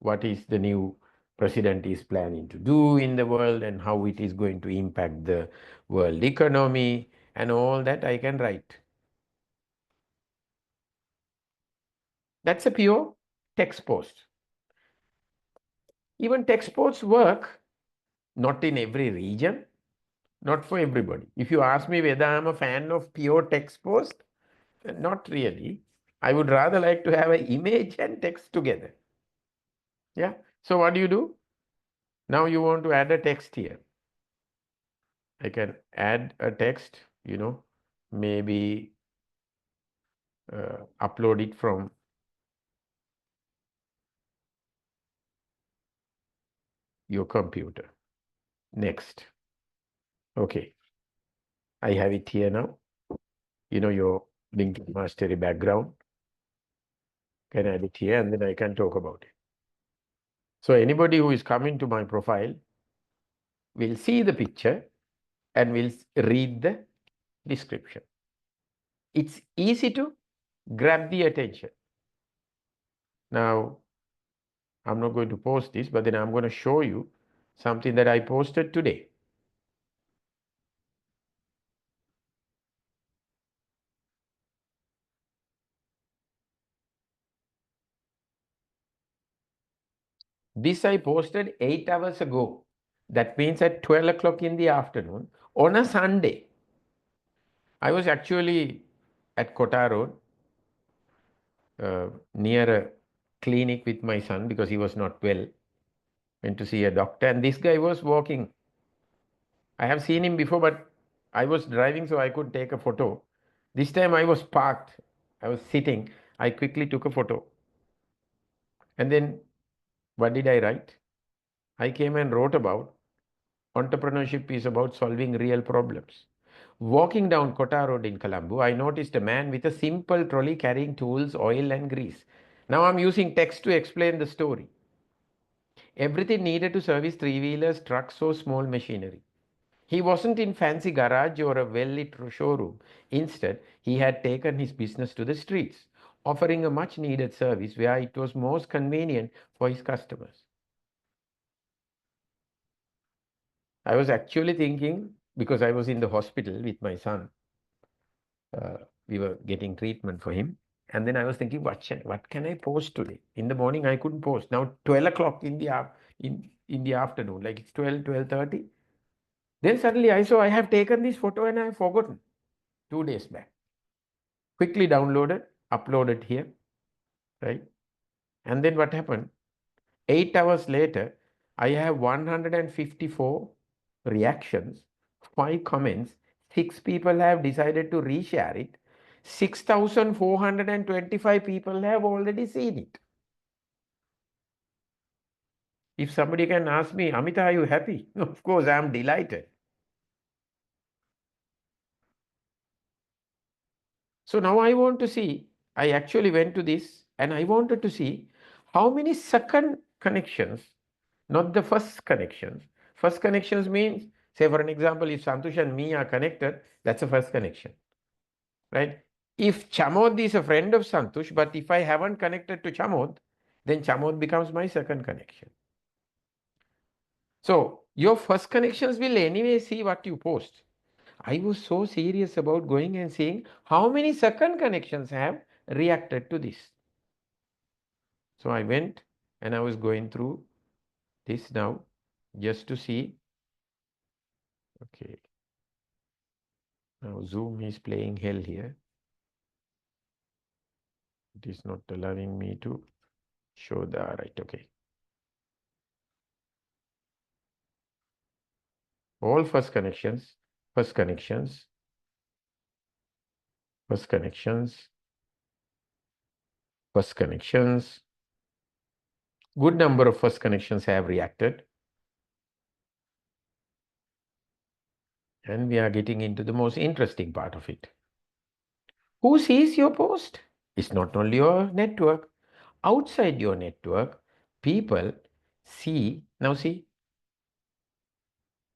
what is the new president is planning to do in the world and how it is going to impact the world economy and all that I can write. That's a pure text post. Even text posts work, not in every region, not for everybody. If you ask me whether I'm a fan of pure text post, not really. I would rather like to have an image and text together. Yeah. So what do? Now you want to add a text here. I can add a text, maybe upload it from your computer. Next. Okay. I have it here now. Your LinkedIn mastery background. Can add it here and then I can talk about it. So anybody who is coming to my profile will see the picture and will read the description. It's easy to grab the attention. Now, I'm not going to post this, but then I'm going to show you something that I posted today. This I posted 8 hours ago. That means at 12 o'clock in the afternoon on a Sunday. I was actually at Kota Road near a clinic with my son because he was not well. Went to see a doctor and this guy was walking. I have seen him before, but I was driving so I could take a photo. This time I was parked. I was sitting. I quickly took a photo. And then what did I write? I came and wrote about entrepreneurship is about solving real problems. Walking down Kota Road in Colombo, I noticed a man with a simple trolley carrying tools, oil and grease. Now I'm using text to explain the story. Everything needed to service three-wheelers, trucks or small machinery. He wasn't in fancy garage or a well-lit showroom. Instead, he had taken his business to the streets, offering a much-needed service where it was most convenient for his customers. I was actually thinking, because I was in the hospital with my son, we were getting treatment for him. And then I was thinking, what can I post today? In the morning, I couldn't post. Now, 12 o'clock in the afternoon, like it's 12:30. Then suddenly I saw I have taken this photo and I have forgotten 2 days back. Quickly downloaded, uploaded here, right? And then what happened? 8 hours later, I have 154 reactions, 5 comments, 6 people have decided to reshare it. 6,425 people have already seen it. If somebody can ask me, Amita, are you happy? Of course, I am delighted. So now I want to see, I actually went to this and I wanted to see how many second connections, not the first connections. First connections means, say for an example, if Santosh and me are connected, that's a first connection, right? If Chamod is a friend of Santosh, but if I haven't connected to Chamod, then Chamod becomes my second connection. So your first connections will anyway see what you post. I was so serious about going and seeing how many second connections have reacted to this. So I went and I was going through this now just to see. Okay. Now Zoom is playing hell here. It is not allowing me to show the right. Okay. All first connections, first connections, first connections, first connections. Good number of first connections have reacted. And we are getting into the most interesting part of it. Who sees your post? It's not only your network. Outside your network, people see, now see,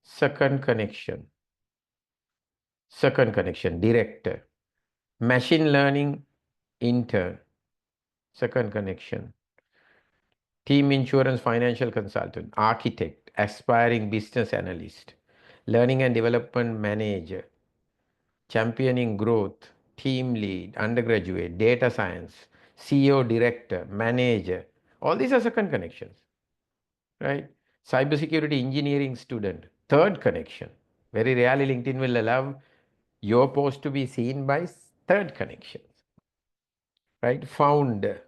second connection, director, machine learning intern, second connection, team insurance financial consultant, architect, aspiring business analyst, learning and development manager, championing growth, team lead, undergraduate, data science, CEO, director, manager. All these are second connections, right? Cybersecurity engineering student, third connection. Very rarely LinkedIn will allow your post to be seen by third connections, right? Founder.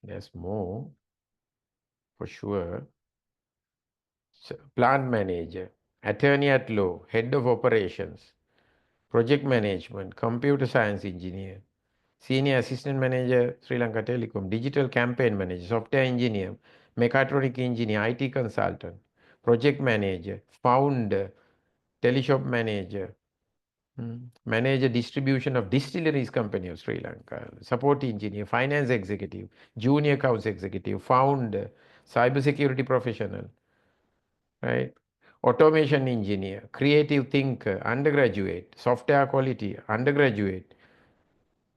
There's more for sure. So, plant manager, attorney at law, head of operations, project management, computer science engineer, senior assistant manager, Sri Lanka Telecom, digital campaign manager, software engineer, mechatronic engineer, IT consultant, project manager, founder, teleshop manager, manager distribution of distilleries company of Sri Lanka, support engineer, finance executive, junior accounts executive, founder, cybersecurity professional, right? Automation engineer, creative thinker, undergraduate, software quality, undergraduate.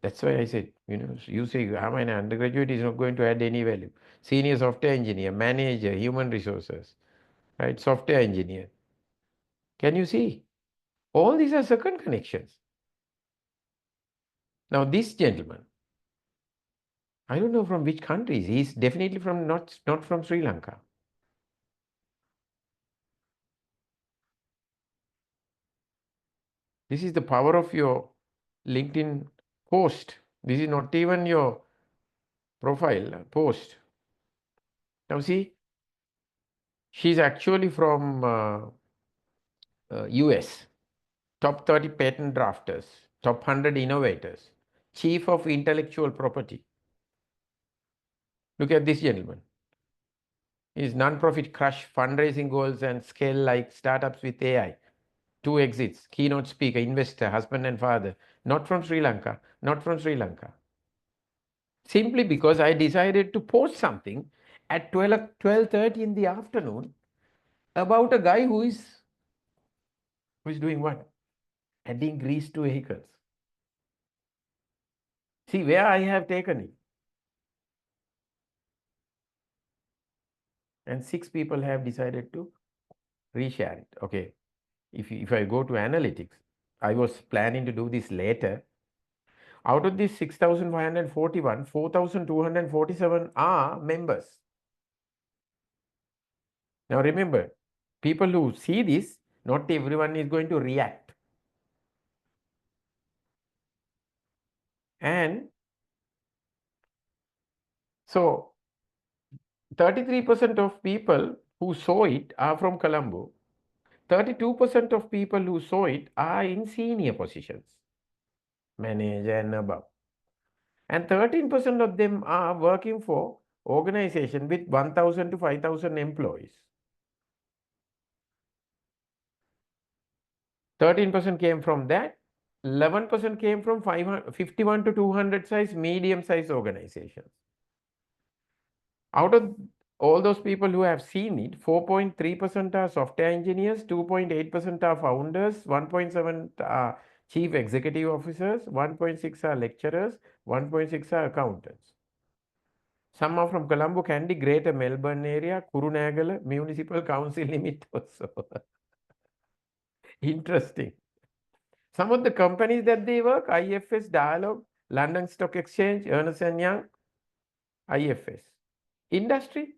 That's why I said, you say, I'm an undergraduate is not going to add any value. Senior software engineer, manager, human resources, right? Software engineer. Can you see? All these are second connections. Now, this gentleman, I don't know from which countries. He's definitely from not from Sri Lanka. This is the power of your LinkedIn post. This is not even your profile post. Now see, she's actually from US. Top 30 patent drafters, top 100 innovators, chief of intellectual property. Look at this gentleman. His non-profit crush fundraising goals and scale like startups with AI. 2 exits, keynote speaker, investor, husband and father. Not from Sri Lanka, not from Sri Lanka. Simply because I decided to post something at 12:30 in the afternoon about a guy who is doing what? Adding grease to vehicles. See where I have taken it. And 6 people have decided to reshare it. Okay. if I go to analytics, I was planning to do this later. Out of these 6,541, 4,247 are members. Now remember, people who see this, not everyone is going to react. And so 33% of people who saw it are from Colombo. 32% of people who saw it are in senior positions, manager and above. And 13% of them are working for organization with 1,000 to 5,000 employees. 13% came from that. 11% came from 51 to 200 size, medium size organizations. Out of all those people who have seen it, 4.3% are software engineers, 2.8% are founders, 1.7 are chief executive officers, 1.6 are lecturers, 1.6 are accountants. Some are from Colombo, Kandy, Greater Melbourne area, Kurunagala, Municipal Council limit also. Interesting. Some of the companies that they work, IFS, Dialog, London Stock Exchange, Ernst & Young, IFS. Industry,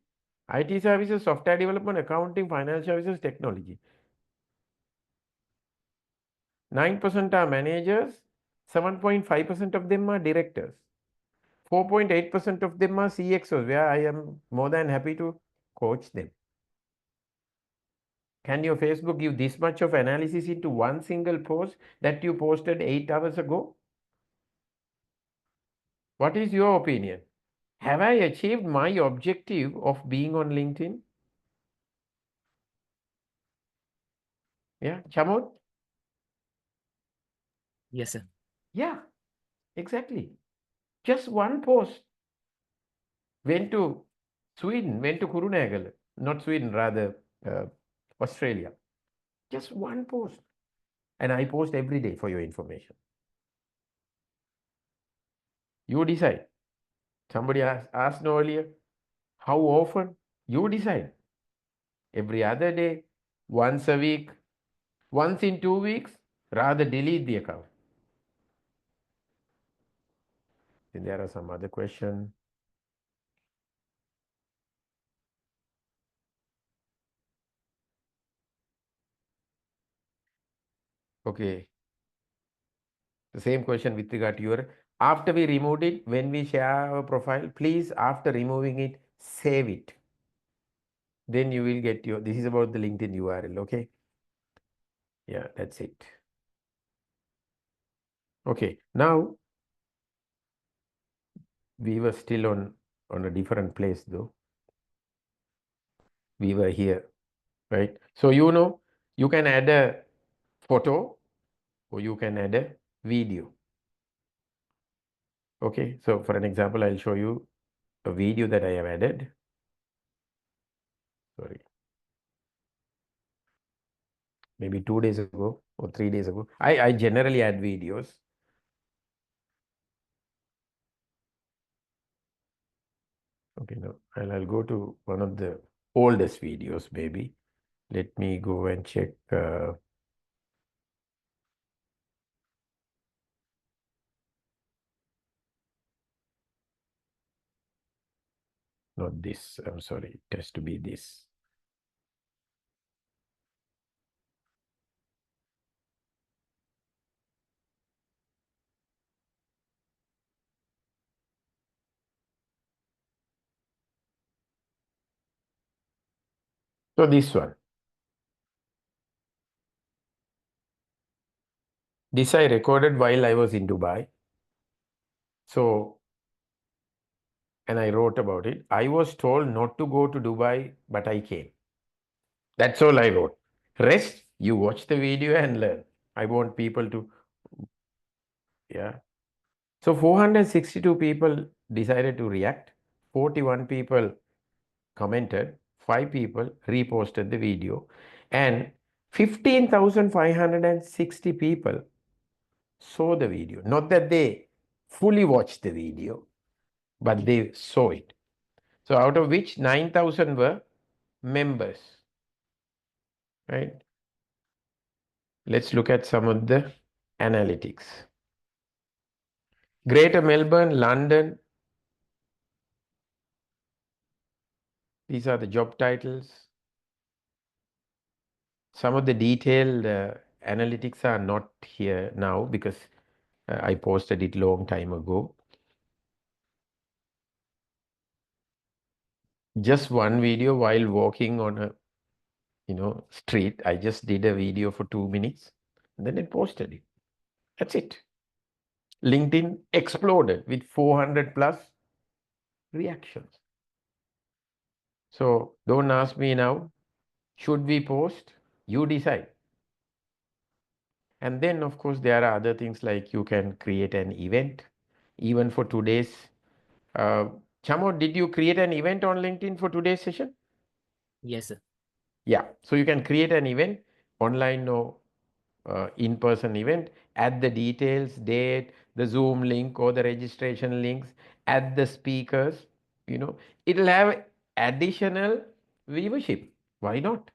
IT services, software development, accounting, financial services, technology. 9% are managers, 7.5% of them are directors. 4.8% of them are CXOs, where I am more than happy to coach them. Can your Facebook give this much of analysis into one single post that you posted 8 hours ago? What is your opinion? Have I achieved my objective of being on LinkedIn? Yeah, Chamod? Yes, sir. Yeah, exactly. Just one post went to Sweden, went to Kurunagala, not Sweden, rather Australia. Just one post. And I post every day for your information. You decide. Somebody asked earlier, how often? You decide. Every other day, once a week, once in 2 weeks, rather delete the account. Then there are some other questions. Okay. The same question with regard to your, after we removed it, when we share our profile, please, after removing it, save it. Then you will get your, this is about the LinkedIn URL, okay? Yeah, that's it. Okay, now we were still on a different place though. We were here, right? So you can add a photo or you can add a video. Okay, so for an example, I'll show you a video that I have added. Sorry. Maybe 2 days ago or 3 days ago. I generally add videos. Okay, now I'll go to one of the oldest videos maybe. Let me go and check. Not this, I'm sorry, it has to be this. So this one. This I recorded while I was in Dubai. So, and I wrote about it. I was told not to go to Dubai, but I came. That's all I wrote. Rest, you watch the video and learn. I want people to, yeah. So 462 people decided to react. 41 people commented. 5 people reposted the video. And 15,560 people saw the video. Not that they fully watched the video, but they saw it. So out of which 9,000 were members, right? let's look at some of the analytics. Greater Melbourne, London, these are the job titles. Some of the detailed analytics are not here now because I posted it long time ago. Just one video while walking on a street. I just did a video for 2 minutes and then I posted it. That's it. LinkedIn exploded with 400 plus reactions. So don't ask me now, should we post? You decide. And then of course there are other things like you can create an event. Even for today's, Chamo, did you create an event on LinkedIn for today's session? Yes, sir. Yeah, so you can create an event, online or in-person event, add the details, date, the Zoom link or the registration links, add the speakers, it'll have additional viewership. Why not?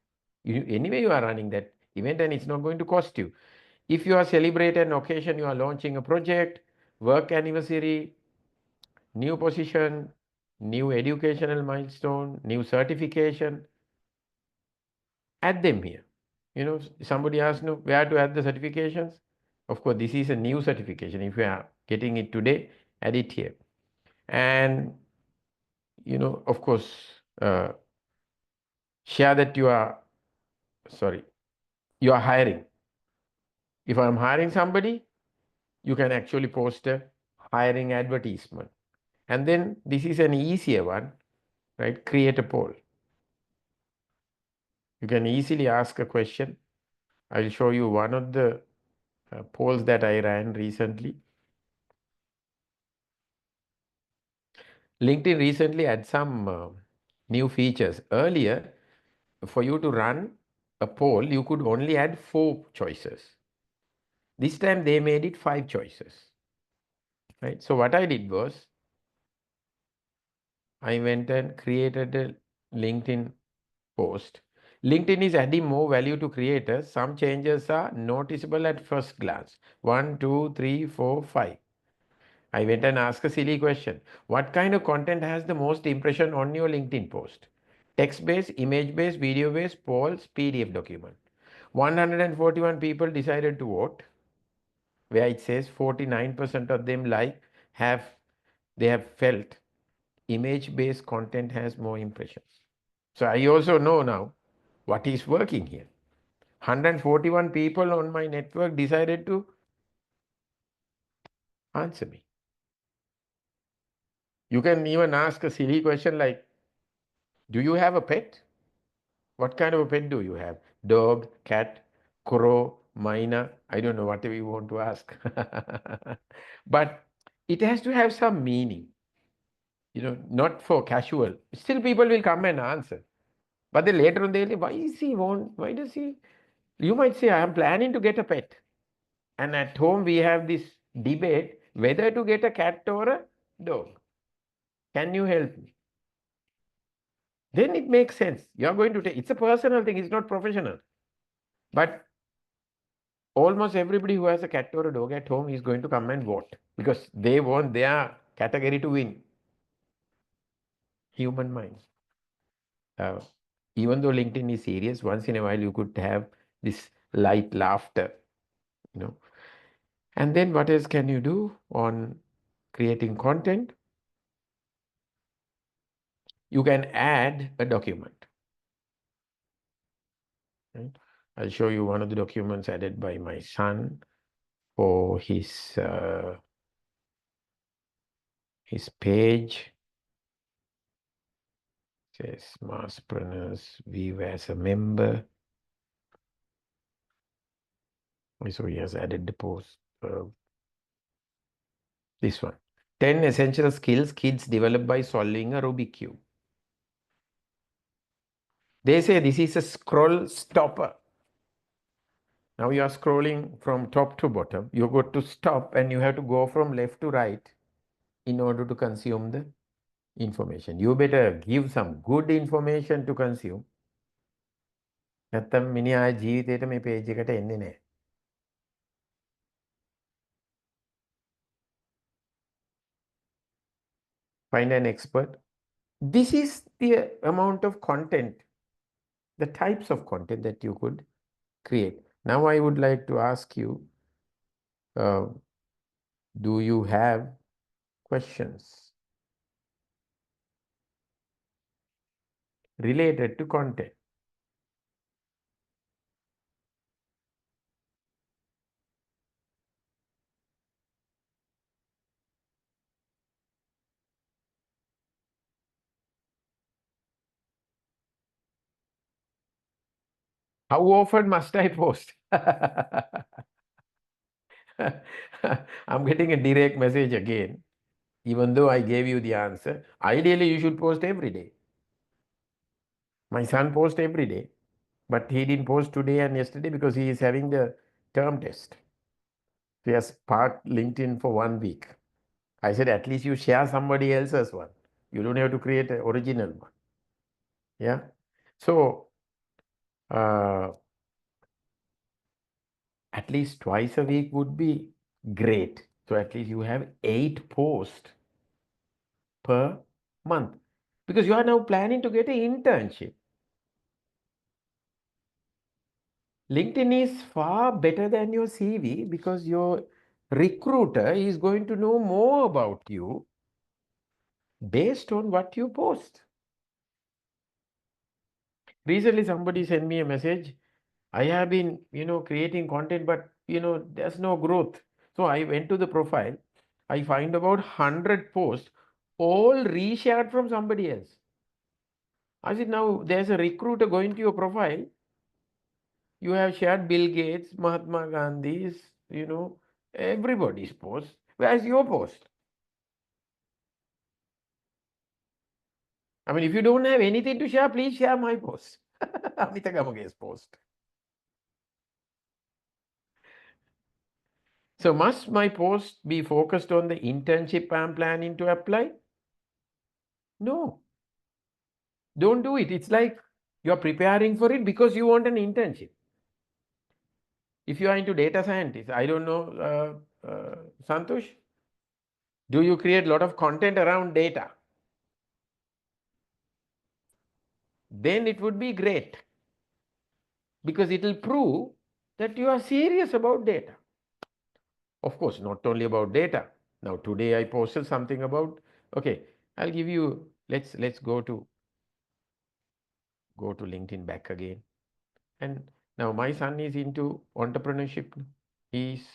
Anyway, you are running that event and it's not going to cost you. If you are celebrating an occasion, you are launching a project, work anniversary, new position, new educational milestone, new certification, add them here. Somebody asked me where to add the certifications. Of course, this is a new certification. If you are getting it today, add it here. And, of course, share that you are hiring. If I'm hiring somebody, you can actually post a hiring advertisement. And then this is an easier one, right? Create a poll. You can easily ask a question. I'll show you one of the polls that I ran recently. LinkedIn recently had some new features. Earlier, for you to run a poll, you could only add 4 choices. This time they made it 5 choices. Right? So what I did was, I went and created a LinkedIn post. LinkedIn is adding more value to creators. Some changes are noticeable at first glance. 1, 2, 3, 4, 5. I went and asked a silly question. What kind of content has the most impression on your LinkedIn post? Text-based, image-based, video-based, polls, PDF document. 141 people decided to vote, where it says 49% of them they have felt image-based content has more impressions. So I also know now what is working here. 141 people on my network decided to answer me. You can even ask a silly question like, do you have a pet? What kind of a pet do you have? Dog, cat, crow, myna? I don't know, whatever you want to ask. But it has to have some meaning, not for casual. Still people will come and answer. But then later on they'll say, why does he? You might say, I am planning to get a pet. And at home we have this debate whether to get a cat or a dog. Can you help me? Then it makes sense. You're going to take, it's a personal thing, it's not professional. But almost everybody who has a cat or a dog at home is going to come and vote because they want their category to win. Human minds. Even though LinkedIn is serious, once in a while you could have this light laughter, And then what else can you do on creating content? You can add a document. Right? I'll show you one of the documents added by my son for his page. It says Masterpreneurs view as a member. So he has added the post. This one. 10 essential skills kids develop by solving a Rubik's Cube. They say this is a scroll stopper. Now you are scrolling from top to bottom. You got to stop and you have to go from left to right in order to consume the information. You better give some good information to consume. නැත්තම් මිනිහා ජීවිතේට මේ page එකට එන්නේ නැහැ. find an expert. This is the amount of content, the types of content that you could create. Now I would like to ask you, do you have questions related to content? How often must I post? I'm getting a direct message again, even though I gave you the answer. Ideally, you should post every day. My son posts every day, but he didn't post today and yesterday because he is having the term test. He has parked LinkedIn for 1 week. I said, at least you share somebody else's one. You don't have to create an original one. Yeah. So, at least twice a week would be great. So at least you have 8 posts per month, because you are now planning to get an internship. LinkedIn is far better than your CV because your recruiter is going to know more about you based on what you post. Recently, somebody sent me a message. I have been, creating content, but, there's no growth. So I went to the profile. I find about 100 posts, all reshared from somebody else. I said, now there's a recruiter going to your profile. You have shared Bill Gates, Mahatma Gandhi's, everybody's post. Where's your post? I mean, if you don't have anything to share, please share my post. Amita Gamage's post. So must my post be focused on the internship I'm planning to apply? No. Don't do it. It's like you're preparing for it because you want an internship. If you are into data scientist, I don't know, Santosh, do you create a lot of content around data? Then it would be great because it will prove that you are serious about data. Of course, not only about data. Now, today I posted something about, okay, I'll give you, let's go to LinkedIn back again. And now my son is into entrepreneurship. He's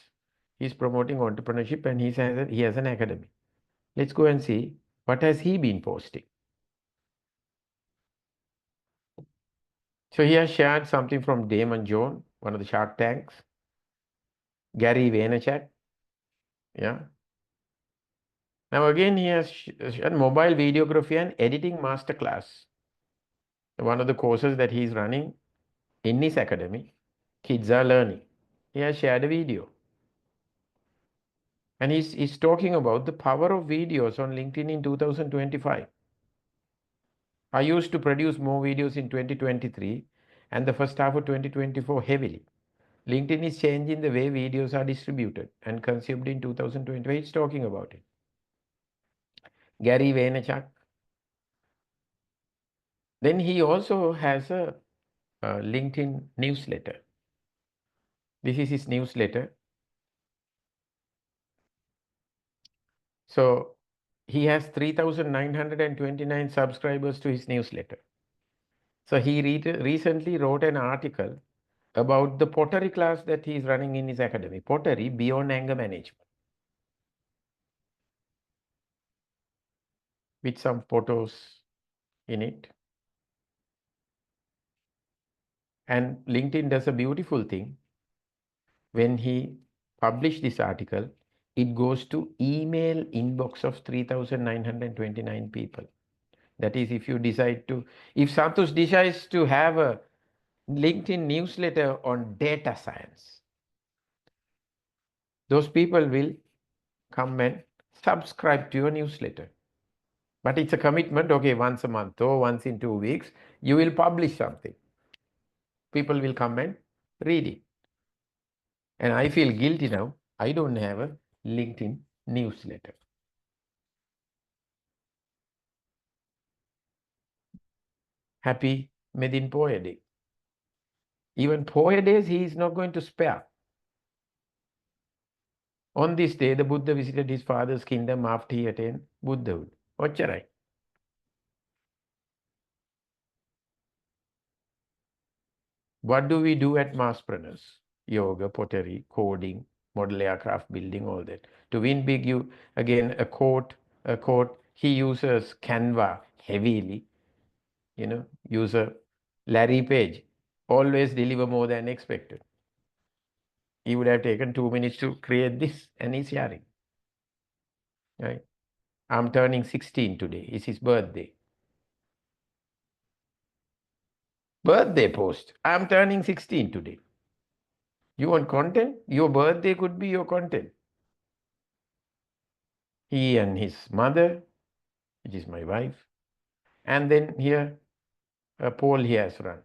he's promoting entrepreneurship and he has an academy. Let's go and see what has he been posting. So he has shared something from Damon Jones, one of the Shark Tanks, Gary Vaynerchuk. Yeah. Now again, he has shared mobile videography and editing masterclass, one of the courses that he is running in his academy. Kids are learning. He has shared a video. And he's talking about the power of videos on LinkedIn in 2025. I used to produce more videos in 2023 and the first half of 2024 heavily. LinkedIn is changing the way videos are distributed and consumed in 2025. It's talking about it. Gary Vaynerchuk. Then he also has a LinkedIn newsletter. This is his newsletter. So he has 3,929 subscribers to his newsletter. So he recently wrote an article about the pottery class that he is running in his academy, pottery beyond anger management, with some photos in it. And LinkedIn does a beautiful thing. When he published this article, it goes to email inbox of 3,929 people. That is, if Santosh decides to have a LinkedIn newsletter on data science, those people will come and subscribe to your newsletter. But it's a commitment, okay, once a month or once in 2 weeks, you will publish something. People will come and read it. And I feel guilty now. I don't have a LinkedIn newsletter. happy Medin Poya Day. Even Poya days he is not going to spare. On this day, the Buddha visited his father's kingdom after he attained Buddhahood. Ocharai. What do we do at Masspreneurs? Yoga, pottery, coding, model aircraft building, all that. To win big, you again a quote. He uses Canva heavily. User Larry Page always deliver more than expected. He would have taken 2 minutes to create this, and he's sharing. Right? I'm turning 16 today. It's his birthday. Birthday post. I'm turning 16 today. You want content? Your birthday could be your content. He and his mother, which is my wife. And then here, a poll he has run.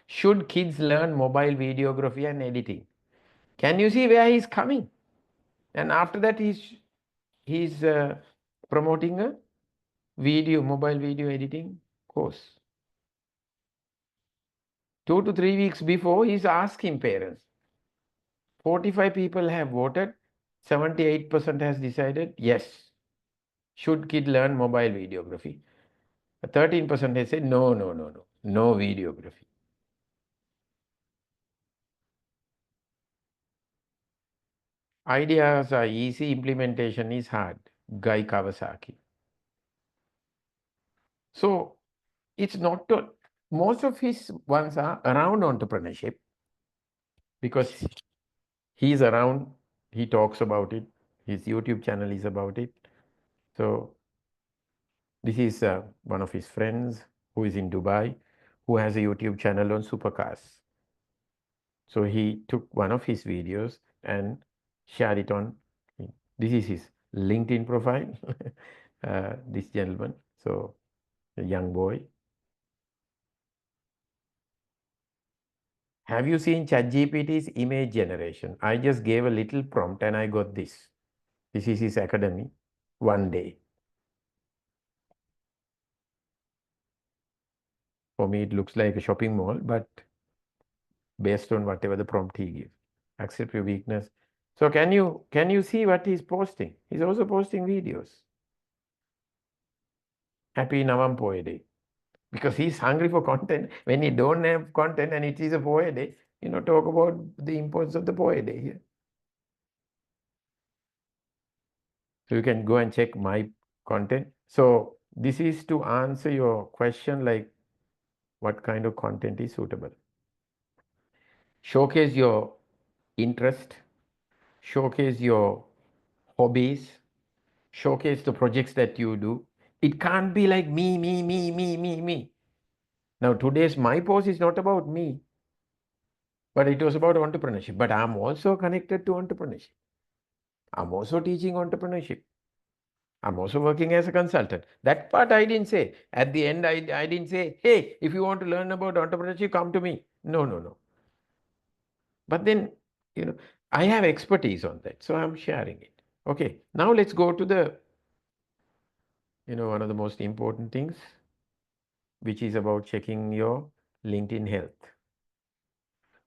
Should kids learn mobile videography and editing? Can you see where he's coming? And after that, he's promoting a mobile video editing course. 2 to 3 weeks before, he's asking parents. 45 people have voted. 78% has decided yes. Should kid learn mobile videography? 13% has said no videography. Ideas are easy, implementation is hard. Guy Kawasaki. So it's not most of his ones are around entrepreneurship because he's around, he talks about it, his YouTube channel is about it. So this is one of his friends who is in Dubai, who has a YouTube channel on supercars. So he took one of his videos and shared it on. This is his LinkedIn profile, this gentleman. So a young boy. Have you seen ChatGPT's image generation? I just gave a little prompt and I got this. This is his academy, one day. For me, it looks like a shopping mall, but based on whatever the prompt he gives. Accept your weakness. So can you see what he's posting? He's also posting videos. Happy Navam Poe Day. Because he's hungry for content. When he don't have content and it is a Poe Day, talk about the importance of the Poe Day here. So you can go and check my content. So this is to answer your question like what kind of content is suitable. Showcase your interest, showcase your hobbies, showcase the projects that you do. It can't be like me. Now today's my post is not about me, but it was about entrepreneurship. But I'm also connected to entrepreneurship. I'm also teaching entrepreneurship. I'm also working as a consultant. That part I didn't say. At the end, I didn't say, hey, if you want to learn about entrepreneurship, come to me. No. But then, I have expertise on that. So I'm sharing it. Okay, now let's go to the, one of the most important things, which is about checking your LinkedIn health.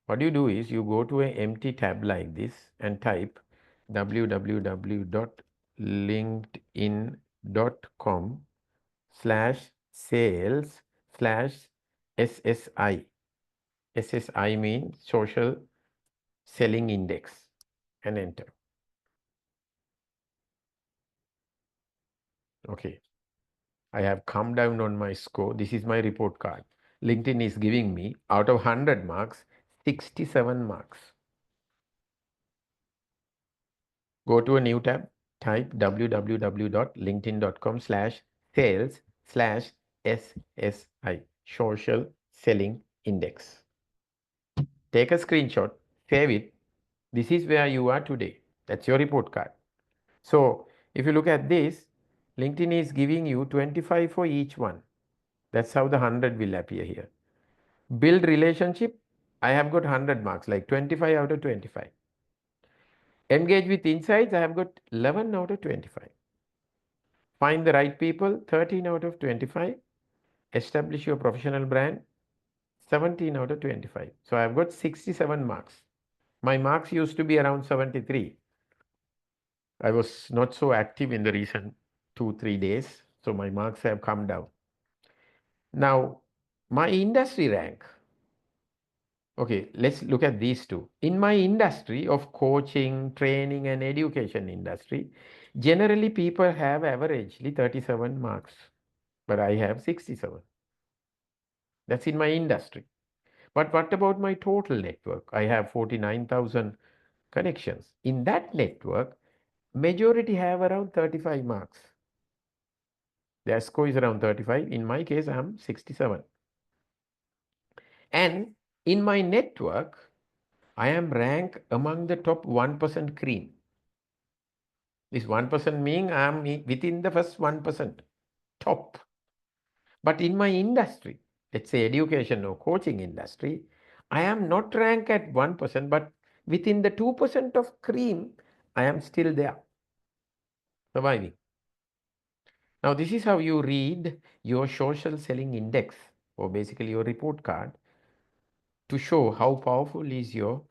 What you do is you go to an empty tab like this and type www.linkedin.com/sales/SSI. SSI means social selling index, and enter. Okay. I have come down on my score. This is my report card. LinkedIn is giving me out of 100 marks, 67 marks. Go to a new tab, type www.linkedin.com/sales/SSI, social selling index. Take a screenshot, save it. This is where you are today. That's your report card. So if you look at this, LinkedIn is giving you 25 for each one. That's how the 100 will appear here. Build relationship, I have got 100 marks, like 25 out of 25. Engage with insights, I have got 11 out of 25. Find the right people, 13 out of 25. establish your professional brand, 17 out of 25. So I've got 67 marks. My marks used to be around 73. I was not so active in the recent 2-3 days, so my marks have come down. Now, my industry rank. Okay, let's look at these two. In my industry of coaching, training, and education industry, generally people have averagely 37 marks, but I have 67. That's in my industry. But what about my total network? I have 49,000 connections. In that network, majority have around 35 marks. Their score is around 35. In my case, I'm 67. And in my network, I am ranked among the top 1% cream. This 1% means I am within the first 1%, top. But in my industry, let's say education or coaching industry, I am not ranked at 1%, but within the 2% of cream, I am still there, surviving. Now, this is how you read your social selling index, or basically your report card, to show how powerful is your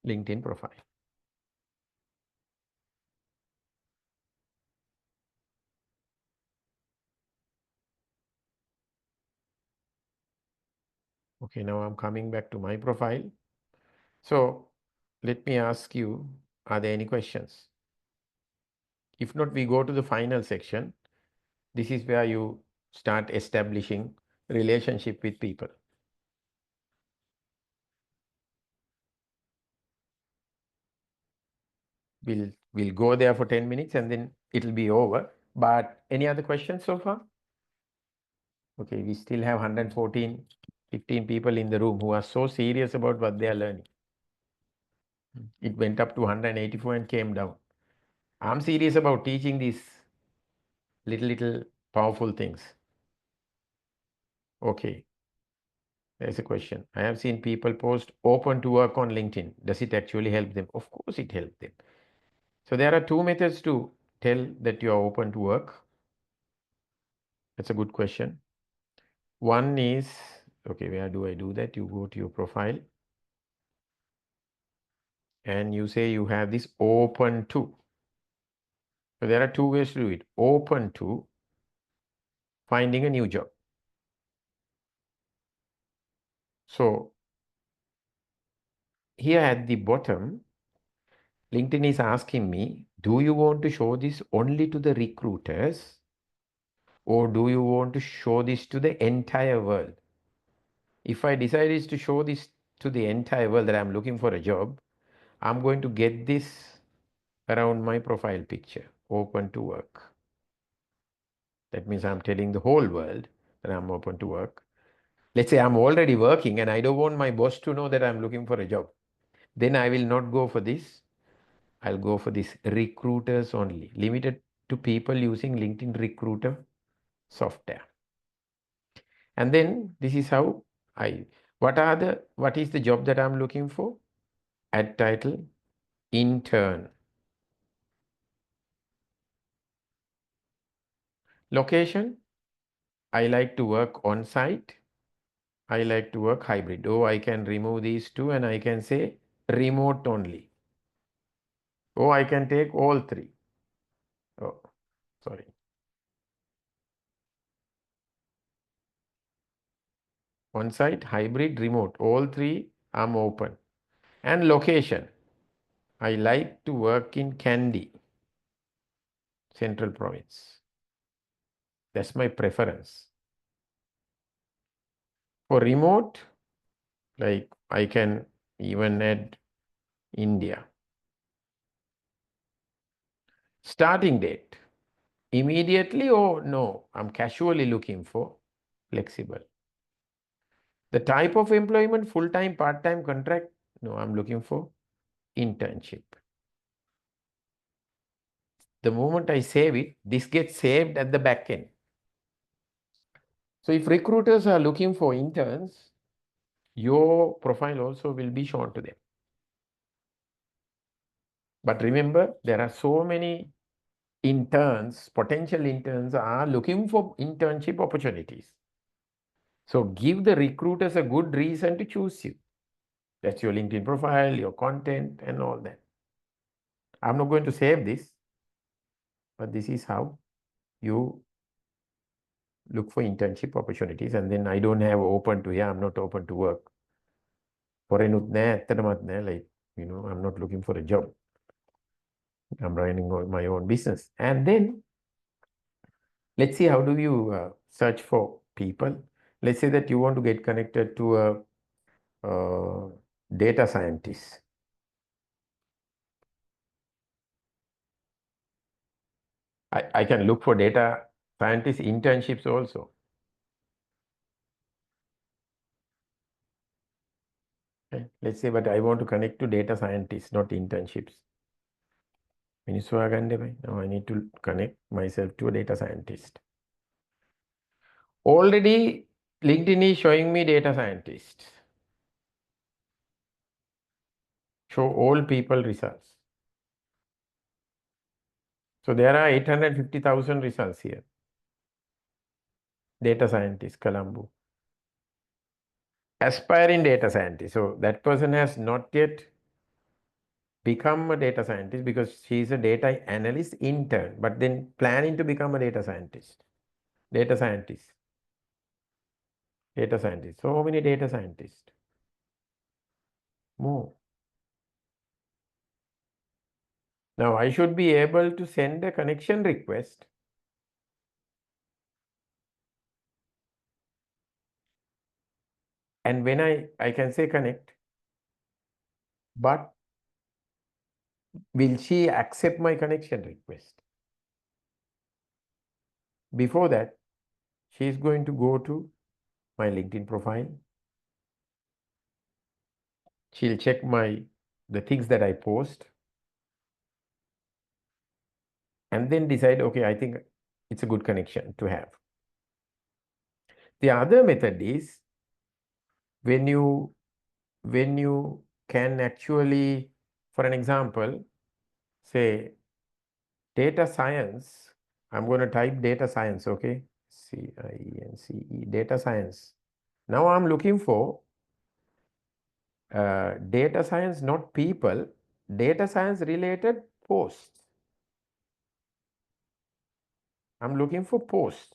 LinkedIn profile. Okay, now I'm coming back to my profile. So let me ask you, are there any questions? If not, we go to the final section. This is where you start establishing relationship with people. We'll go there for 10 minutes and then it'll be over. But any other questions so far? Okay, we still have 114, 15 people in the room who are so serious about what they are learning. It went up to 184 and came down. I'm serious about teaching these little powerful things. Okay, there's a question. I have seen people post open to work on LinkedIn. Does it actually help them? Of course it helps them. So there are two methods to tell that you are open to work. That's a good question. One is, okay, where do I do that? You go to your profile and you say you have this open to. So there are two ways to do it. Open to finding a new job. So here at the bottom, LinkedIn is asking me, do you want to show this only to the recruiters or do you want to show this to the entire world? If I decide is to show this to the entire world that I'm looking for a job, I'm going to get this around my profile picture, open to work. That means I'm telling the whole world that I'm open to work. Let's say I'm already working and I don't want my boss to know that I'm looking for a job. Then I will not go for this. I'll go for this recruiters only, limited to people using LinkedIn recruiter software. And then this is how what is the job that I'm looking for? Add title, intern. Location, I like to work on site. I like to work hybrid. Oh, I can remove these two and I can say remote only. Oh, I can take all three. Oh, sorry. On site, hybrid, remote. All three I'm open. And location. I like to work in Kandy, Central Province. That's my preference. For remote, like I can even add India. Starting date. Immediately or no, I'm casually looking for flexible. The type of employment, full-time, part-time, contract, no, I'm looking for internship. The moment I save it, this gets saved at the back end. So if recruiters are looking for interns, your profile also will be shown to them. But remember, there are so many interns, potential interns are looking for internship opportunities. So give the recruiters a good reason to choose you. That's your LinkedIn profile, your content, and all that. I'm not going to save this, but this is how you look for internship opportunities. And then I don't have open to here. I'm not open to work. Like, I'm not looking for a job. I'm running my own business. And then let's see, how do you search for people? Let's say that you want to get connected to a data scientist. I can look for data scientist internships also. Okay. Let's say, but I want to connect to data scientists, not internships. Now I need to connect myself to a data scientist. Already LinkedIn is showing me data scientists. Show all people results. So there are 850,000 results here. Data scientist, Colombo. Aspiring data scientist. So that person has not yet become a data scientist because she is a data analyst intern, but then planning to become a data scientist. Data scientist. Data scientist. So how many data scientists? More. Now I should be able to send a connection request. And when I can say connect, but will she accept my connection request? Before that, she is going to go to my LinkedIn profile. She'll check the things that I post and then decide, okay, I think it's a good connection to have. The other method is when you can actually, for an example, say data science. I'm going to type data science, okay? C-I-E-N-C-E, data science. Now I'm looking for data science, not people, data science related posts. I'm looking for posts.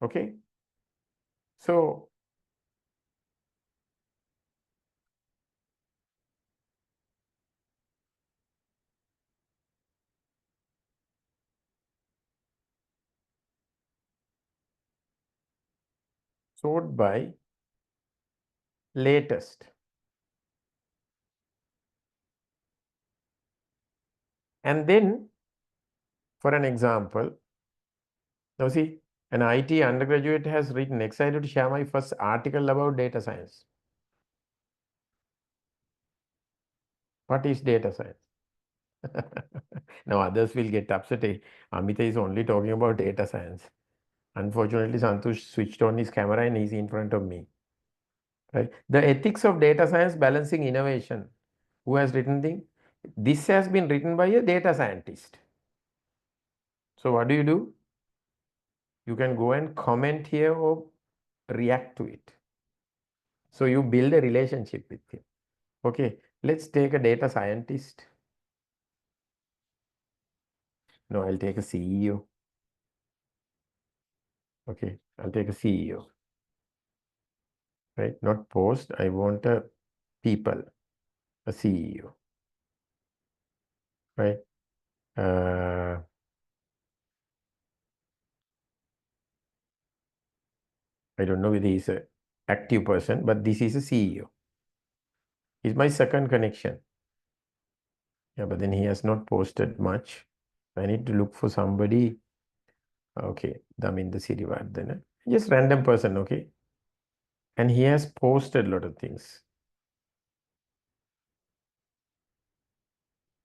Okay. So sort by latest. And then, for an example, now see, an IT undergraduate has written, excited to share my first article about data science. What is data science? Now others will get upset. Amita is only talking about data science. Unfortunately, Santosh switched on his camera and he's in front of me. Right? The ethics of data science balancing innovation. Who has written thing? This has been written by a data scientist. So what do? You can go and comment here or react to it. So you build a relationship with him. Okay, let's take a data scientist. No, I'll take a CEO. Okay, I'll take a CEO. Right, not post. I want a people, a CEO. Right. I don't know whether he's an active person, but this is a CEO. He's my second connection. Yeah, but then he has not posted much. I need to look for somebody. Okay, Daminda Sirivardhana. Just random person, okay? And he has posted a lot of things.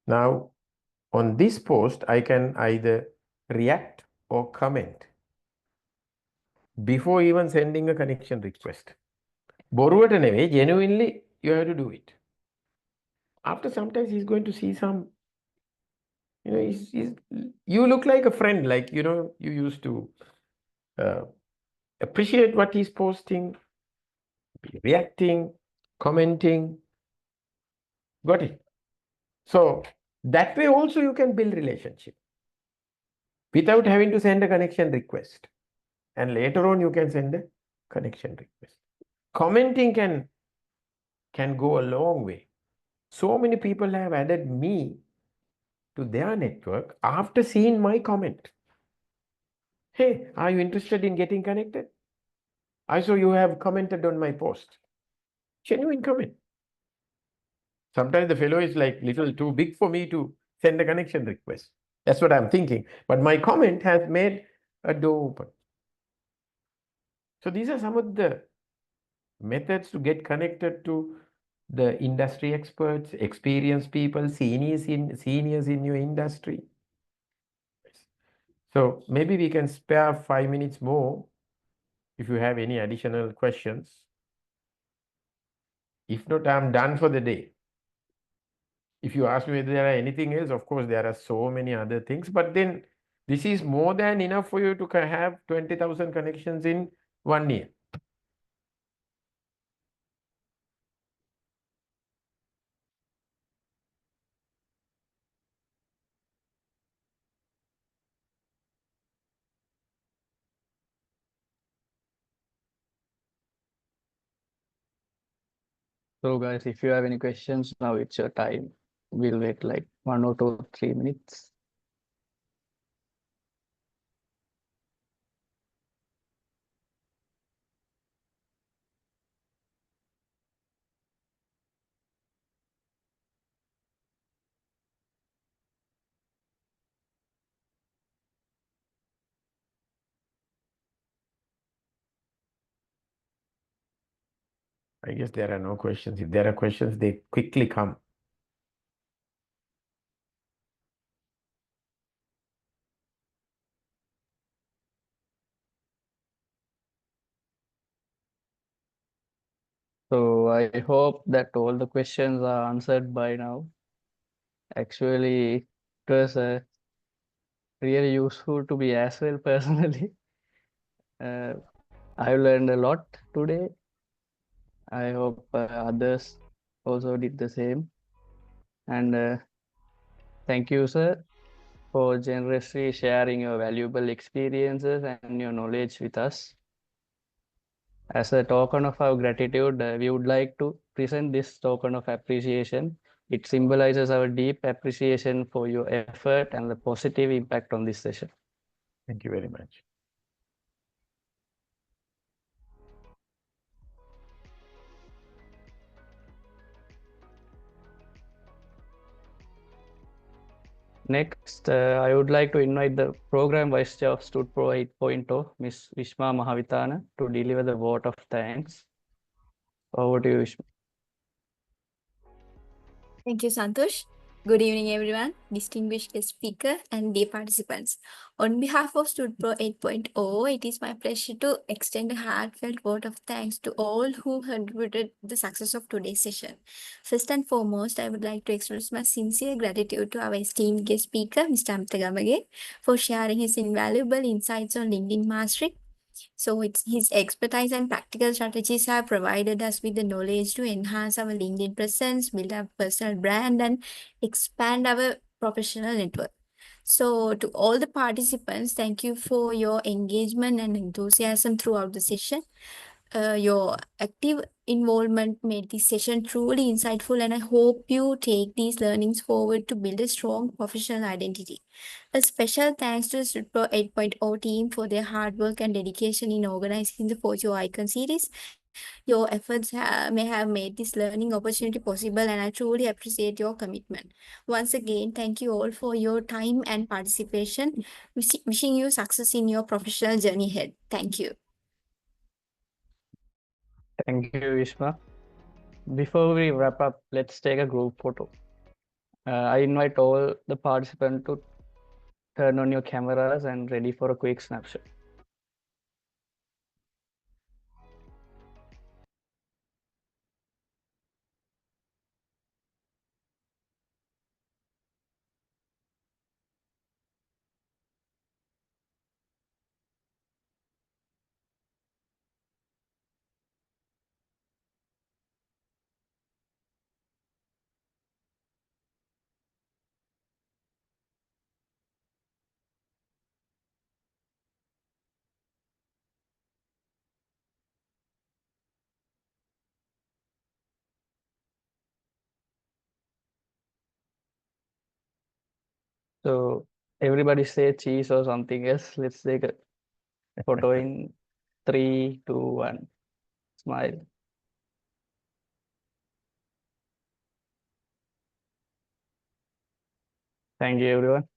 Now, on this post, I can either react or comment before even sending a connection request. Boruwata neve, genuinely, you have to do it. After sometimes he's going to see some You look like a friend, like, you used to uh, appreciate what he's posting, reacting, commenting. Got it? So that way also you can build relationship without having to send a connection request. And later on you can send a connection request. Commenting can go a long way. So many people have added me to their network after seeing my comment. Hey, are you interested in getting connected? I saw you have commented on my post. Genuine comment. Sometimes the fellow is like little too big for me to send a connection request. That's what I'm thinking. But my comment has made a door open. So these are some of the methods to get connected to the industry experts, experienced people, seniors in your industry. So maybe we can spare 5 minutes more if you have any additional questions. If not, I'm done for the day. If you ask me whether there are anything else, of course, there are so many other things, but then this is more than enough for you to have 20,000 connections in 1 year. So guys, if you have any questions, now it's your time. We'll wait like 1 or 2, 3 minutes. I guess there are no questions. If there are questions, they quickly come. So I hope that all the questions are answered by now. Actually, it was really useful to be as well personally. I learned a lot today. I hope others also did the same. And thank you, sir, for generously sharing your valuable experiences and your knowledge with us. As a token of our gratitude, we would like to present this token of appreciation. It symbolizes our deep appreciation for your effort and the positive impact on this session. Thank you very much. Next, I would like to invite the Program Vice Chair of StudPro 8.0, Ms. Vishma Mahavitana, to deliver the vote of thanks. Over to you, Vishma. Thank you, Santosh. Good evening, everyone, distinguished guest speaker, and dear participants. On behalf of StudPro 8.0, it is my pleasure to extend a heartfelt vote of thanks to all who contributed to the success of today's session. First and foremost, I would like to express my sincere gratitude to our esteemed guest speaker, Mr. Amtagamage, for sharing his invaluable insights on LinkedIn mastery. So it's his expertise and practical strategies have provided us with the knowledge to enhance our LinkedIn presence, build our personal brand, and expand our professional network. So to all the participants, thank you for your engagement and enthusiasm throughout the session. Your active involvement made this session truly insightful, and I hope you take these learnings forward to build a strong professional identity. A special thanks to the StudPro 8.0 team for their hard work and dedication in organizing the For Your Icon series. Your efforts may have made this learning opportunity possible, and I truly appreciate your commitment. Once again, thank you all for your time and participation. Wishing you success in your professional journey ahead. Thank you. Thank you, Vishma. Before we wrap up, let's take a group photo. I invite all the participants to turn on your cameras and ready for a quick snapshot. So everybody say cheese or something else. Let's take a photo in 3, 2, 1. Smile. Thank you, everyone.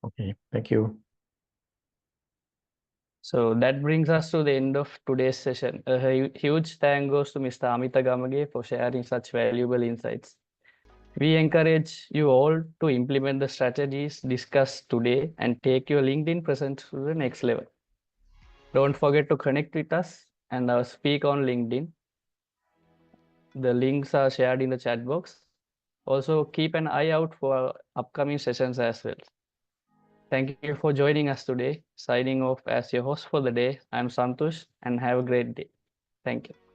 Okay, thank you. So that brings us to the end of today's session. A huge thank goes to Mr. Amita Gamage for sharing such valuable insights. We encourage you all to implement the strategies discussed today and take your LinkedIn presence to the next level. Don't forget to connect with us and speak on LinkedIn. The links are shared in the chat box. Also, keep an eye out for upcoming sessions as well. Thank you for joining us today. Signing off as your host for the day, I'm Santosh, and have a great day. Thank you.